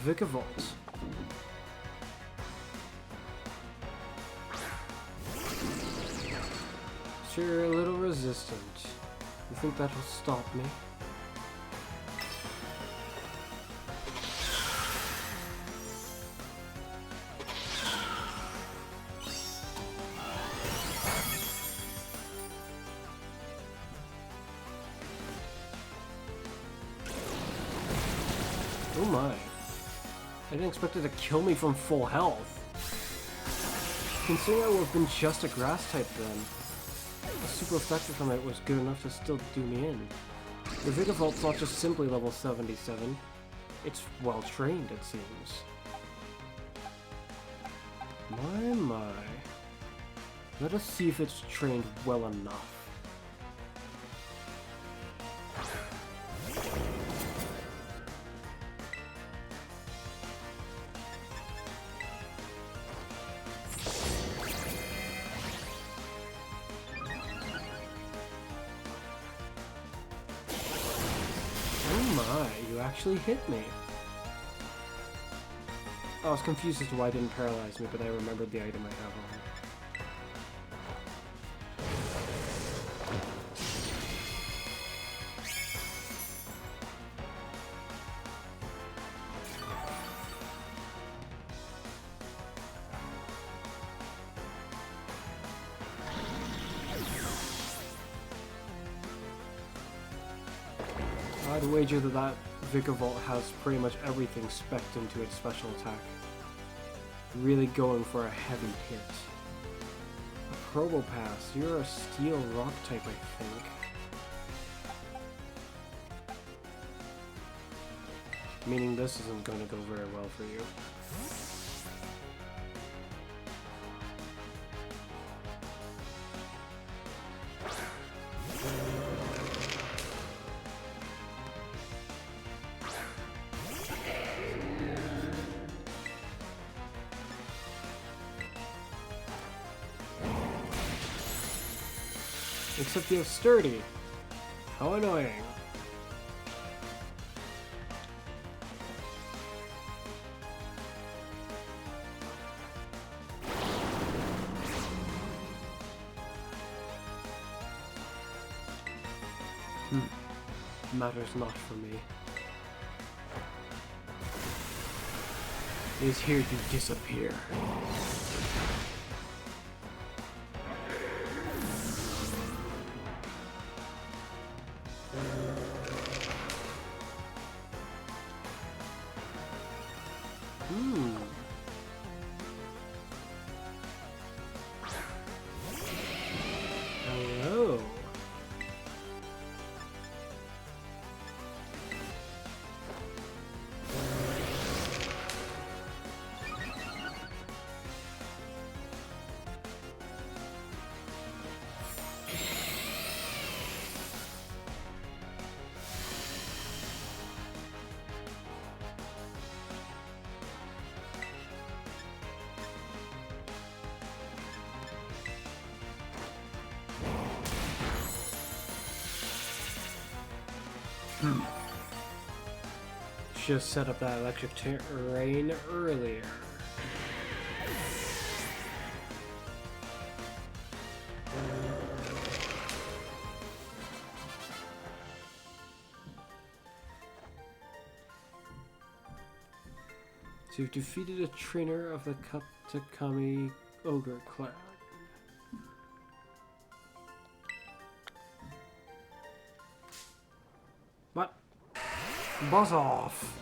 Vikavolt. Sure, you're a little resistant. You think that'll stop me? Oh my. I didn't expect it to kill me from full health. Considering I would have been just a grass type then, a super effective from it was good enough to still do me in. The Vigavolt's not just simply level 77, it's well trained, it seems. My. Let us see if it's trained well enough. You actually hit me. I was confused as to why it didn't paralyze me, but I remembered the item I have on. I'd wager that Vikavolt has pretty much everything specced into its special attack. Really going for a heavy hit. A Probopass, you're a steel rock type, I think. Meaning this isn't going to go very well for you. Except you have sturdy. How annoying. Matters not for me. It is here to disappear. Hello. Should have set up that electric terrain earlier. So you've defeated a trainer of the Katakami Ogre Clan. What? Buzz off!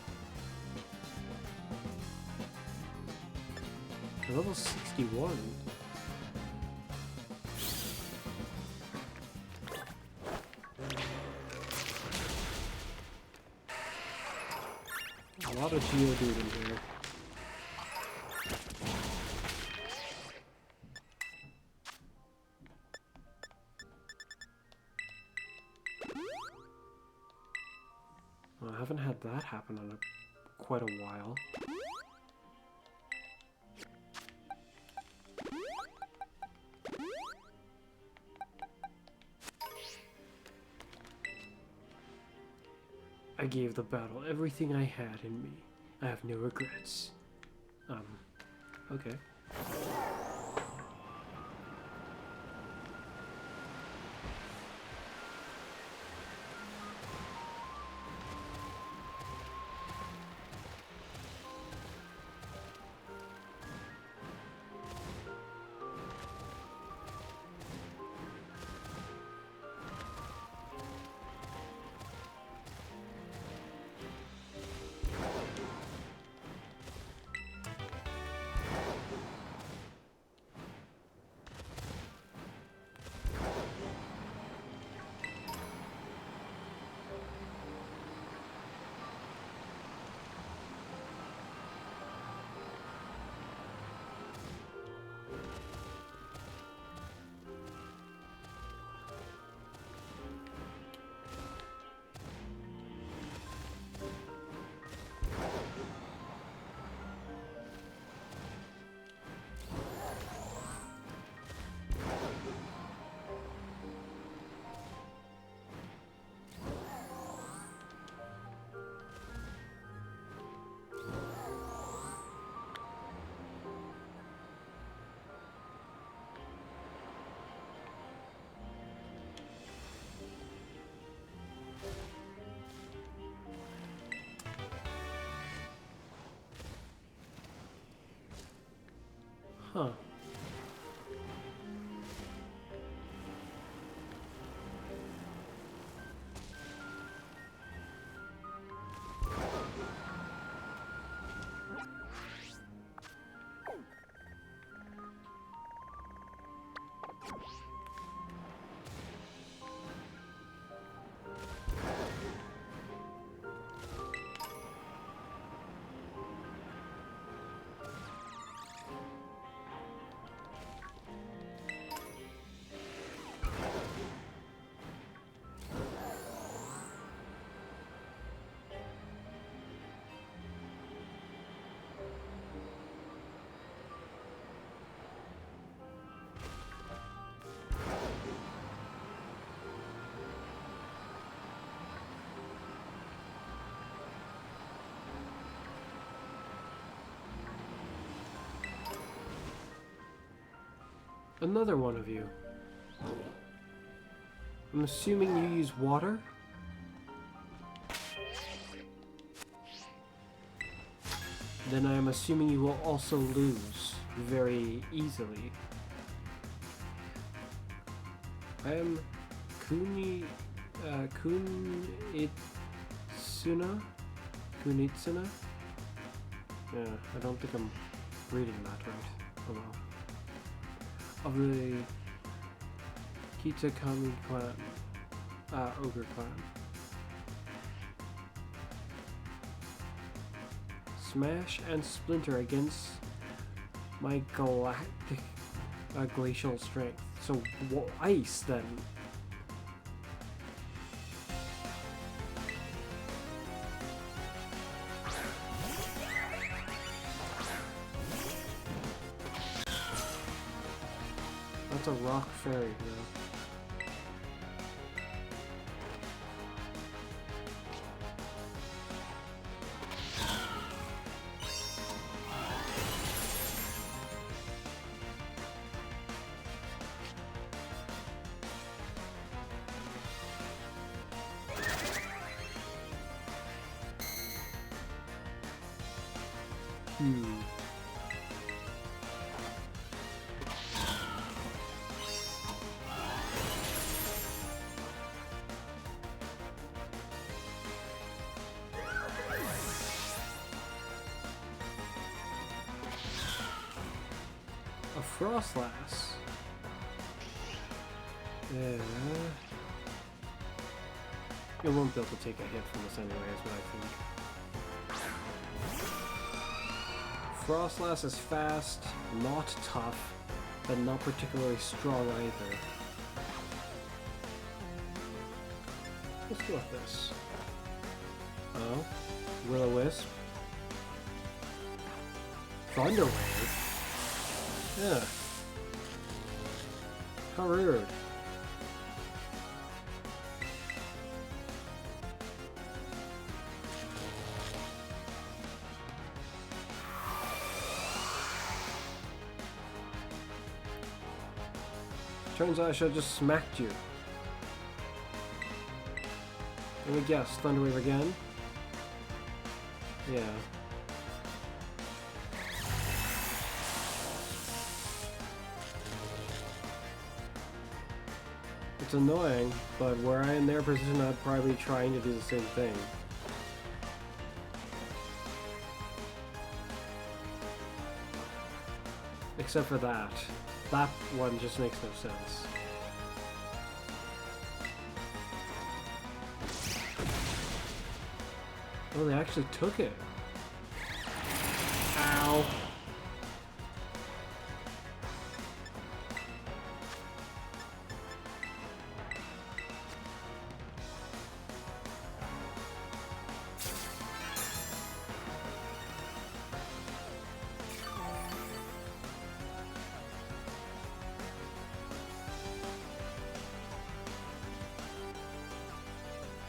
Level 61. A lot of Geodude in here. Well, I haven't had that happen in quite a while. I gave the battle everything I had in me. I have no regrets. Okay. Huh. Another one of you. I'm assuming you use water? Then I am assuming you will also lose very easily. I am Kunitsuna? Yeah, I don't think I'm reading that right. Oh well. Of the Kitakami clan, Ogre clan. Smash and splinter against my galactic glacial strength. So, ice then. That's a rock fairy, though. A Frostlass. Yeah. It won't be able to take a hit from this anyway, is what I think. Frostlass is fast, not tough, but not particularly strong either. Let's go with this. Oh, Will-O-Wisp. Thunder Wave? Yeah. How rude. Turns out I should have just smacked you. Let me guess, Thunder Wave again? Yeah. It's annoying, but were I in their position, I'd probably be trying to do the same thing. Except for that. That one just makes no sense. Oh, they actually took it. Ow.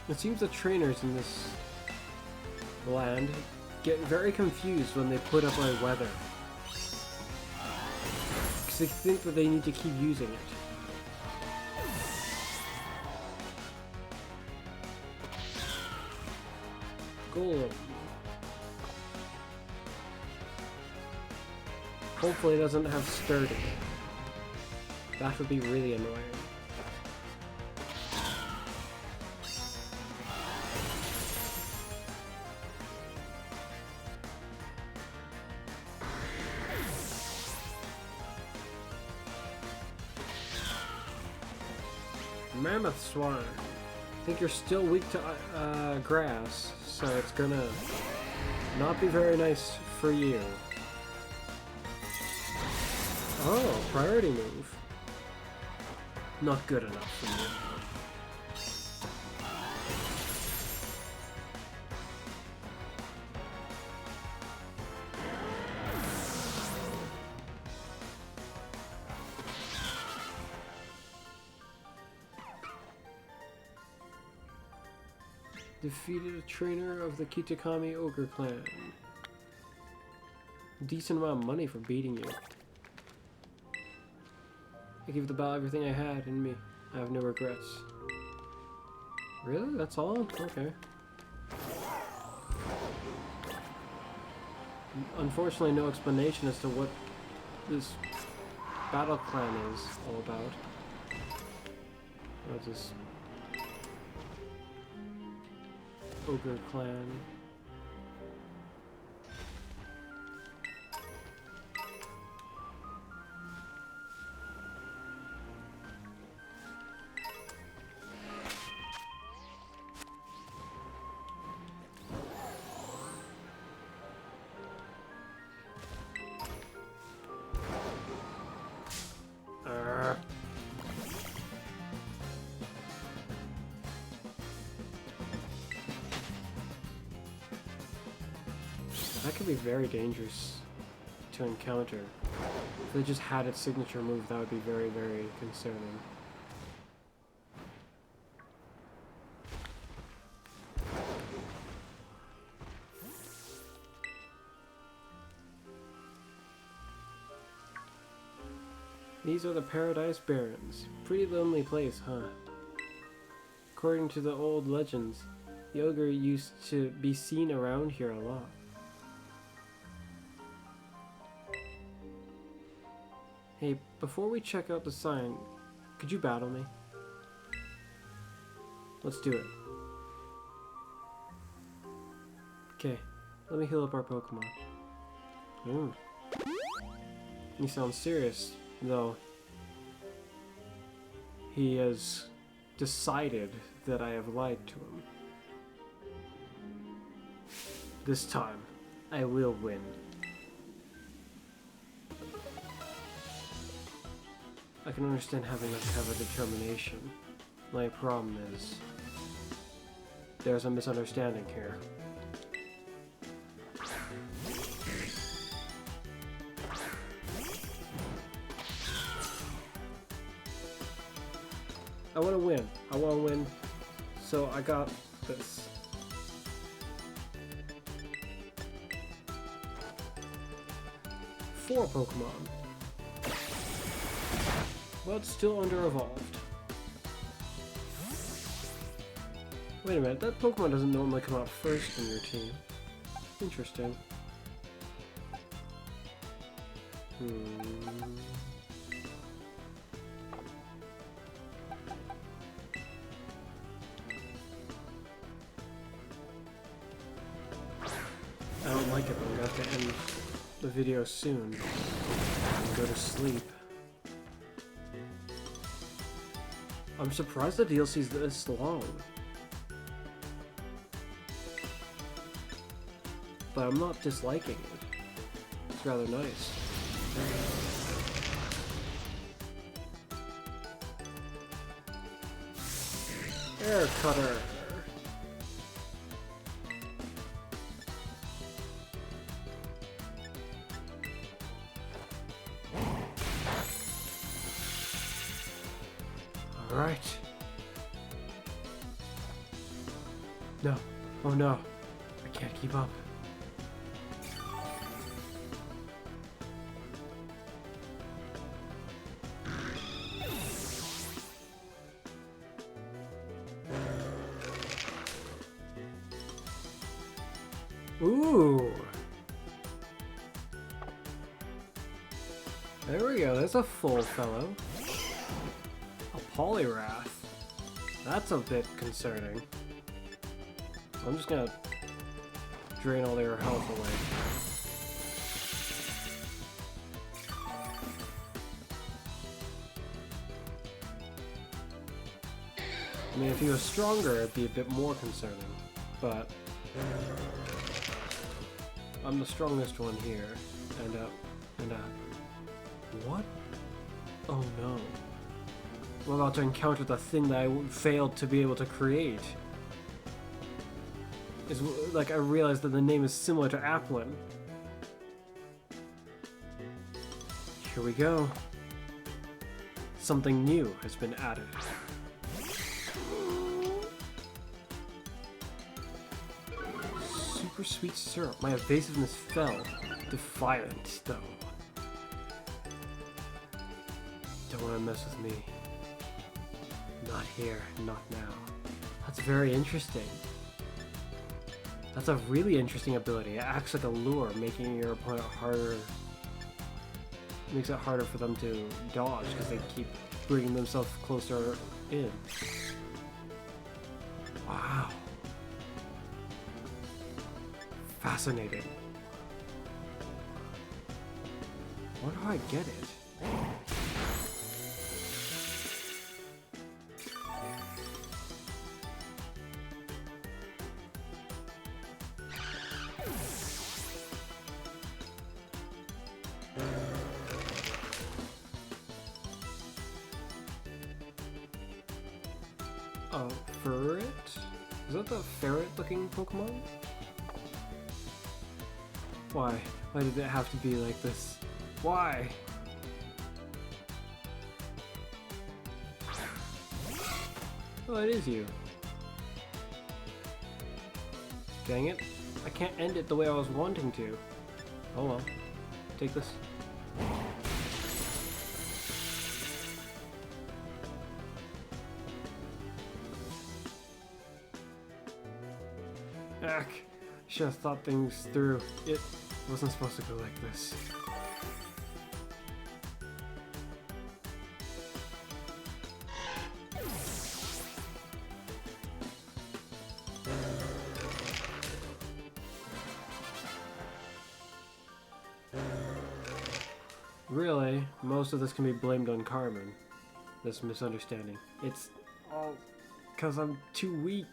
It seems the trainers in this land get very confused when they put up our weather. Because they think that they need to keep using it. Golem. Hopefully it doesn't have sturdy. That would be really annoying. Mammoth Swan. I think you're still weak to grass, so it's gonna not be very nice for you. Oh, priority move. Not good enough for you. Defeated a trainer of the Kitakami Ogre clan. Decent amount of money for beating you. I gave the battle everything I had in me. I have no regrets. Really? That's all? Okay. Unfortunately, no explanation as to what this battle clan is all about. I'll just... Ogre clan. That could be very dangerous to encounter. If they just had its signature move, that would be very, very concerning. These are the Paradise Barrens. Pretty lonely place, huh? According to the old legends, the ogre used to be seen around here a lot. Hey, before we check out the sign, could you battle me? Let's do it. Okay, let me heal up our Pokemon. Ooh. He sounds serious, though. He has decided that I have lied to him. This time, I will win. I can understand having us have a determination. My problem is, there's a misunderstanding here. I want to win. I want to win. So I got this. Four Pokemon. But still under-evolved. Wait a minute, that Pokemon doesn't normally come out first in your team. Interesting. I don't like it, but I'm gonna have to end the video soon and go to sleep. I'm surprised the DLC's this long. But I'm not disliking it. It's rather nice. Air Cutter! Alright. No. Oh no. I can't keep up. Ooh. There we go. There's a full fellow. Poliwrath. That's a bit concerning. I'm just gonna drain all their health away. I mean, if he was stronger, it'd be a bit more concerning, but I'm the strongest one here, and what? Oh no. We're about to encounter the thing that I failed to be able to create. It's like I realized that the name is similar to Applin. Here we go. Something new has been added. Super sweet syrup. My evasiveness fell. Defiant, though. Don't want to mess with me. Not here, not now. That's very interesting. That's a really interesting ability. It acts like a lure, making your opponent harder. Makes it harder for them to dodge because they keep bringing themselves closer in. Wow. Fascinating. Where do I get it? Oh, ferret? Is that the ferret-looking Pokemon? Why? Why did it have to be like this? Why? Oh, it is you. Dang it. I can't end it the way I was wanting to. Oh well. Take this. Ack. Should have thought things through. It wasn't supposed to go like this. Really, most of this can be blamed on Carmen. This misunderstanding. It's all because I'm too weak.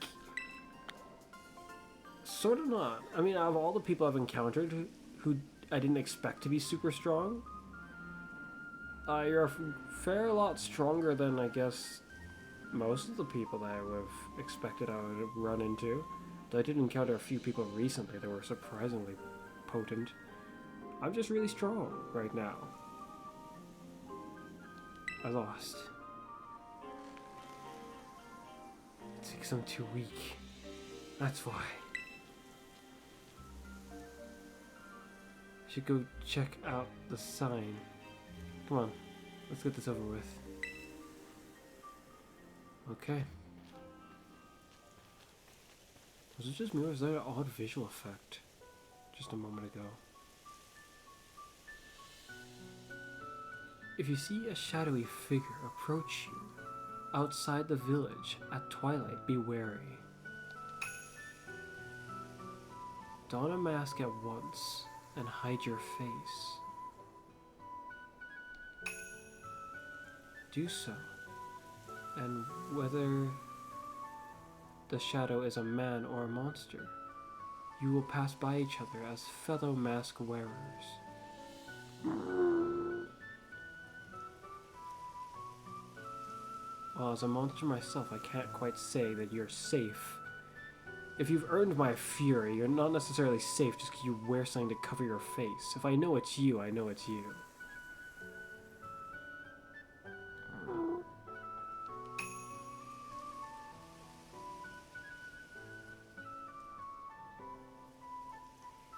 Sort of not. I mean, out of all the people I've encountered who I didn't expect to be super strong, you're a fair lot stronger than, I guess, most of the people that I would have expected I would run into. Though I did encounter a few people recently that were surprisingly potent. I'm just really strong right now. I lost. It's because I'm too weak. That's why. I should go check out the sign. Come on, let's get this over with. Okay. Was it just me or was that an odd visual effect just a moment ago? If you see a shadowy figure approach you outside the village at twilight, be wary. Don a mask at once and hide your face. Do so, and whether the shadow is a man or a monster, you will pass by each other as fellow mask wearers. Well, as a monster myself, I can't quite say that you're safe. If you've earned my fury, you're not necessarily safe just because you wear something to cover your face. If I know it's you, I know it's you.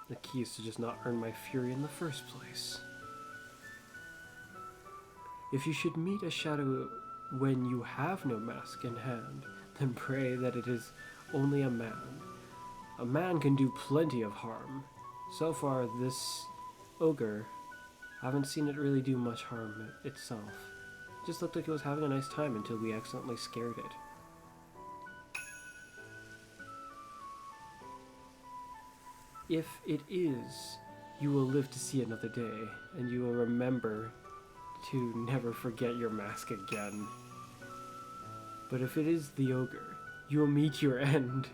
The key is to just not earn my fury in the first place. If you should meet a shadow when you have no mask in hand, then pray that it is only a man. A man can do plenty of harm. So far, this ogre, I haven't seen it really do much harm itself. It just looked like it was having a nice time until we accidentally scared it. If it is, you will live to see another day, and you will remember to never forget your mask again. But if it is the ogre, you will meet your end,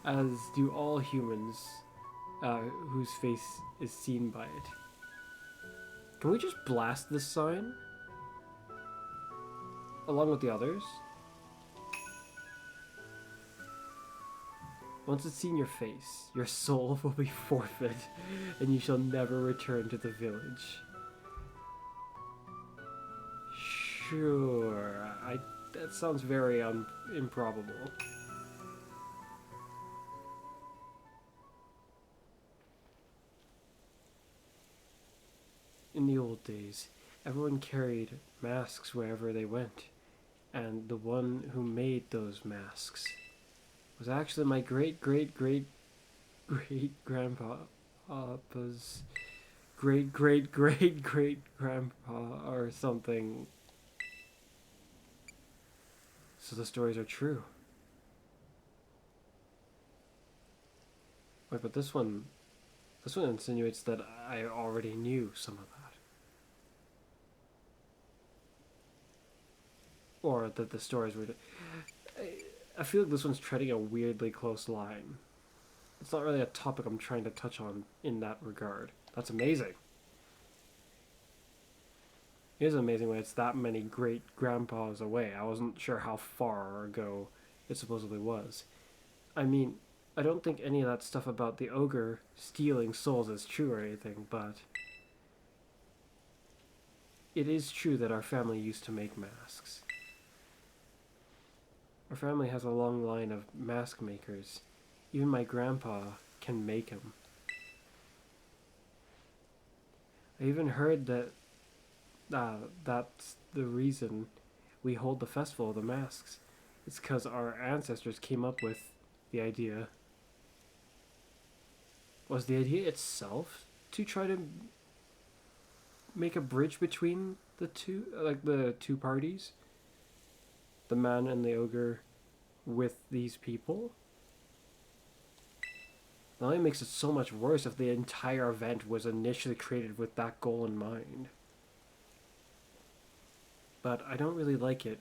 as do all humans whose face is seen by it. Can we just blast this sign? Along with the others? Once it's seen your face, your soul will be forfeit, and you shall never return to the village. Sure, that sounds very improbable. In the old days, everyone carried masks wherever they went, and the one who made those masks was actually my great-great-great-great-grandpa's great-great-great-great-grandpa or something. So the stories are true. Wait, but this one insinuates that I already knew some of that. Or that the stories were... I feel like this one's treading a weirdly close line. It's not really a topic I'm trying to touch on in that regard. That's amazing. It is amazing when it's that many great-grandpas away. I wasn't sure how far ago it supposedly was. I mean, I don't think any of that stuff about the ogre stealing souls is true or anything, but it is true that our family used to make masks. Our family has a long line of mask makers. Even my grandpa can make them. I even heard that that's the reason we hold the Festival of the Masks. It's because our ancestors came up with the idea. Was the idea itself to try to make a bridge between the two, like the two parties? The man and the ogre with these people? That only makes it so much worse if the entire event was initially created with that goal in mind. but I don't really like it,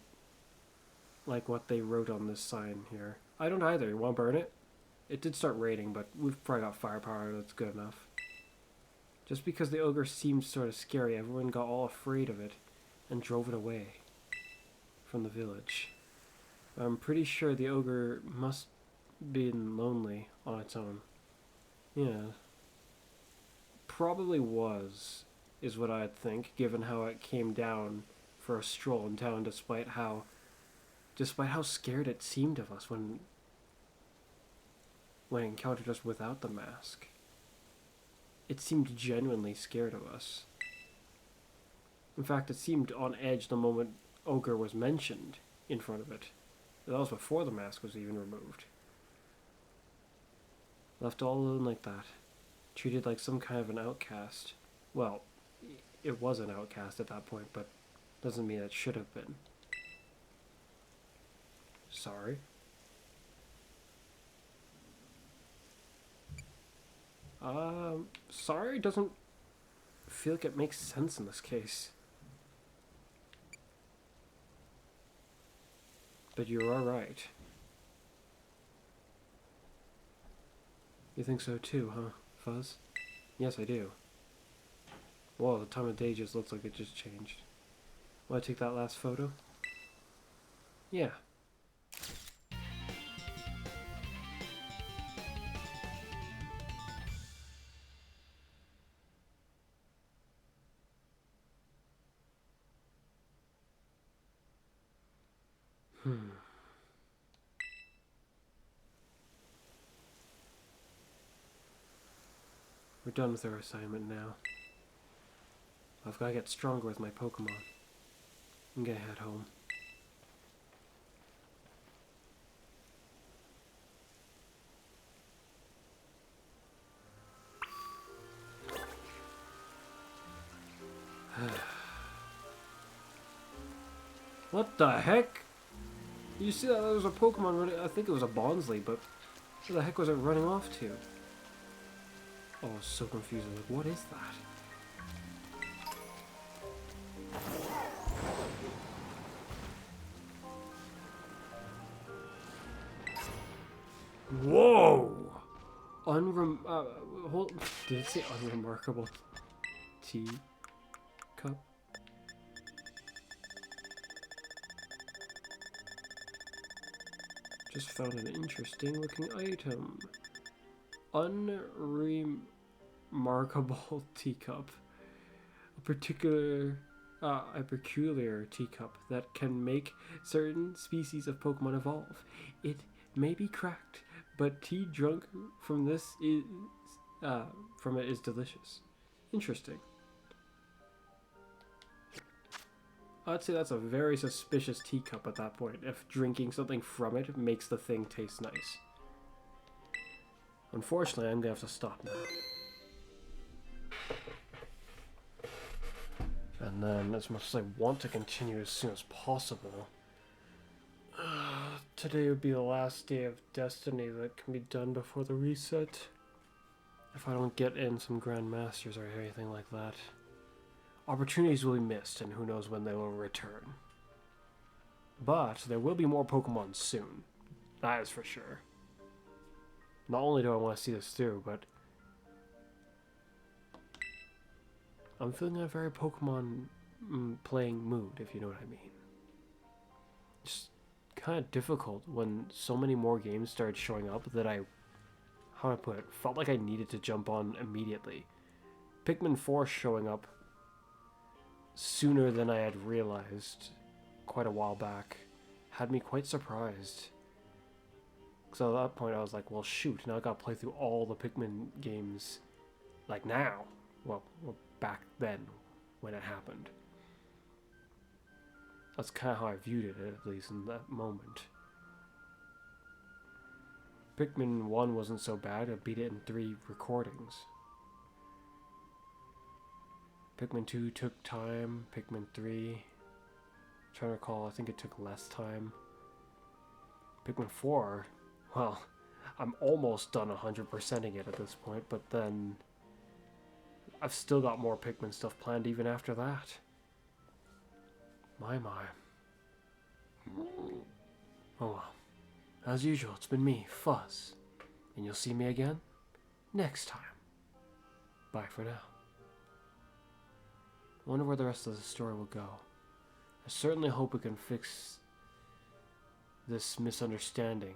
like what they wrote on this sign here. I don't either. You want to burn it? It did start raining, but we've probably got firepower that's good enough. Just because the ogre seemed sort of scary, everyone got all afraid of it and drove it away from the village. I'm pretty sure the ogre must be lonely on its own. Yeah. Probably was, is what I'd think, given how it came down for a stroll in town, despite how scared it seemed of us when it encountered us without the mask. It seemed genuinely scared of us. In fact, it seemed on edge the moment ogre was mentioned in front of it. That was before the mask was even removed. Left all alone like that. Treated like some kind of an outcast. Well, it was an outcast at that point, but doesn't mean it should have been. Sorry. Sorry doesn't feel like it makes sense in this case. But you are right. You think so too, huh, Fuzz? Yes, I do. Whoa, the time of day just looks like it just changed. Want to take that last photo? Yeah. We're done with our assignment now. I've got to get stronger with my Pokemon. I'm gonna head home. What the heck? You see that there was a Pokemon running? I think it was a Bonsley, but where the heck was it running off to? Oh, I was so confused. I was like, what is that? Whoa! Did it say unremarkable tea cup? Just found an interesting looking item. Unremarkable teacup. A peculiar teacup that can make certain species of Pokemon evolve. It may be cracked, but tea drunk from it is delicious. Interesting. I'd say that's a very suspicious teacup at that point, if drinking something from it makes the thing taste nice. Unfortunately, I'm gonna have to stop now. And then, as much as I want to continue as soon as possible, today would be the last day of Destiny that can be done before the reset. If I don't get in some Grandmasters or anything like that. Opportunities will be missed, and who knows when they will return. But there will be more Pokemon soon. That is for sure. Not only do I want to see this through, but I'm feeling a very Pokemon playing mood, if you know what I mean. It's kind of difficult when so many more games started showing up that how do I put it, felt like I needed to jump on immediately. Pikmin 4 showing up sooner than I had realized quite a while back had me quite surprised. So at that point I was like, well shoot, now I gotta play through all the Pikmin games like now. Well, back then when it happened. That's kind of how I viewed it, at least in that moment. Pikmin 1 wasn't so bad, I beat it in 3 recordings. Pikmin 2 took time, Pikmin 3, trying to recall, I think it took less time. Pikmin 4, well, I'm almost done 100%ing it at this point, but then I've still got more Pikmin stuff planned even after that. My, my. Oh well. As usual, it's been me, Fuzz. And you'll see me again next time. Bye for now. I wonder where the rest of the story will go. I certainly hope we can fix this misunderstanding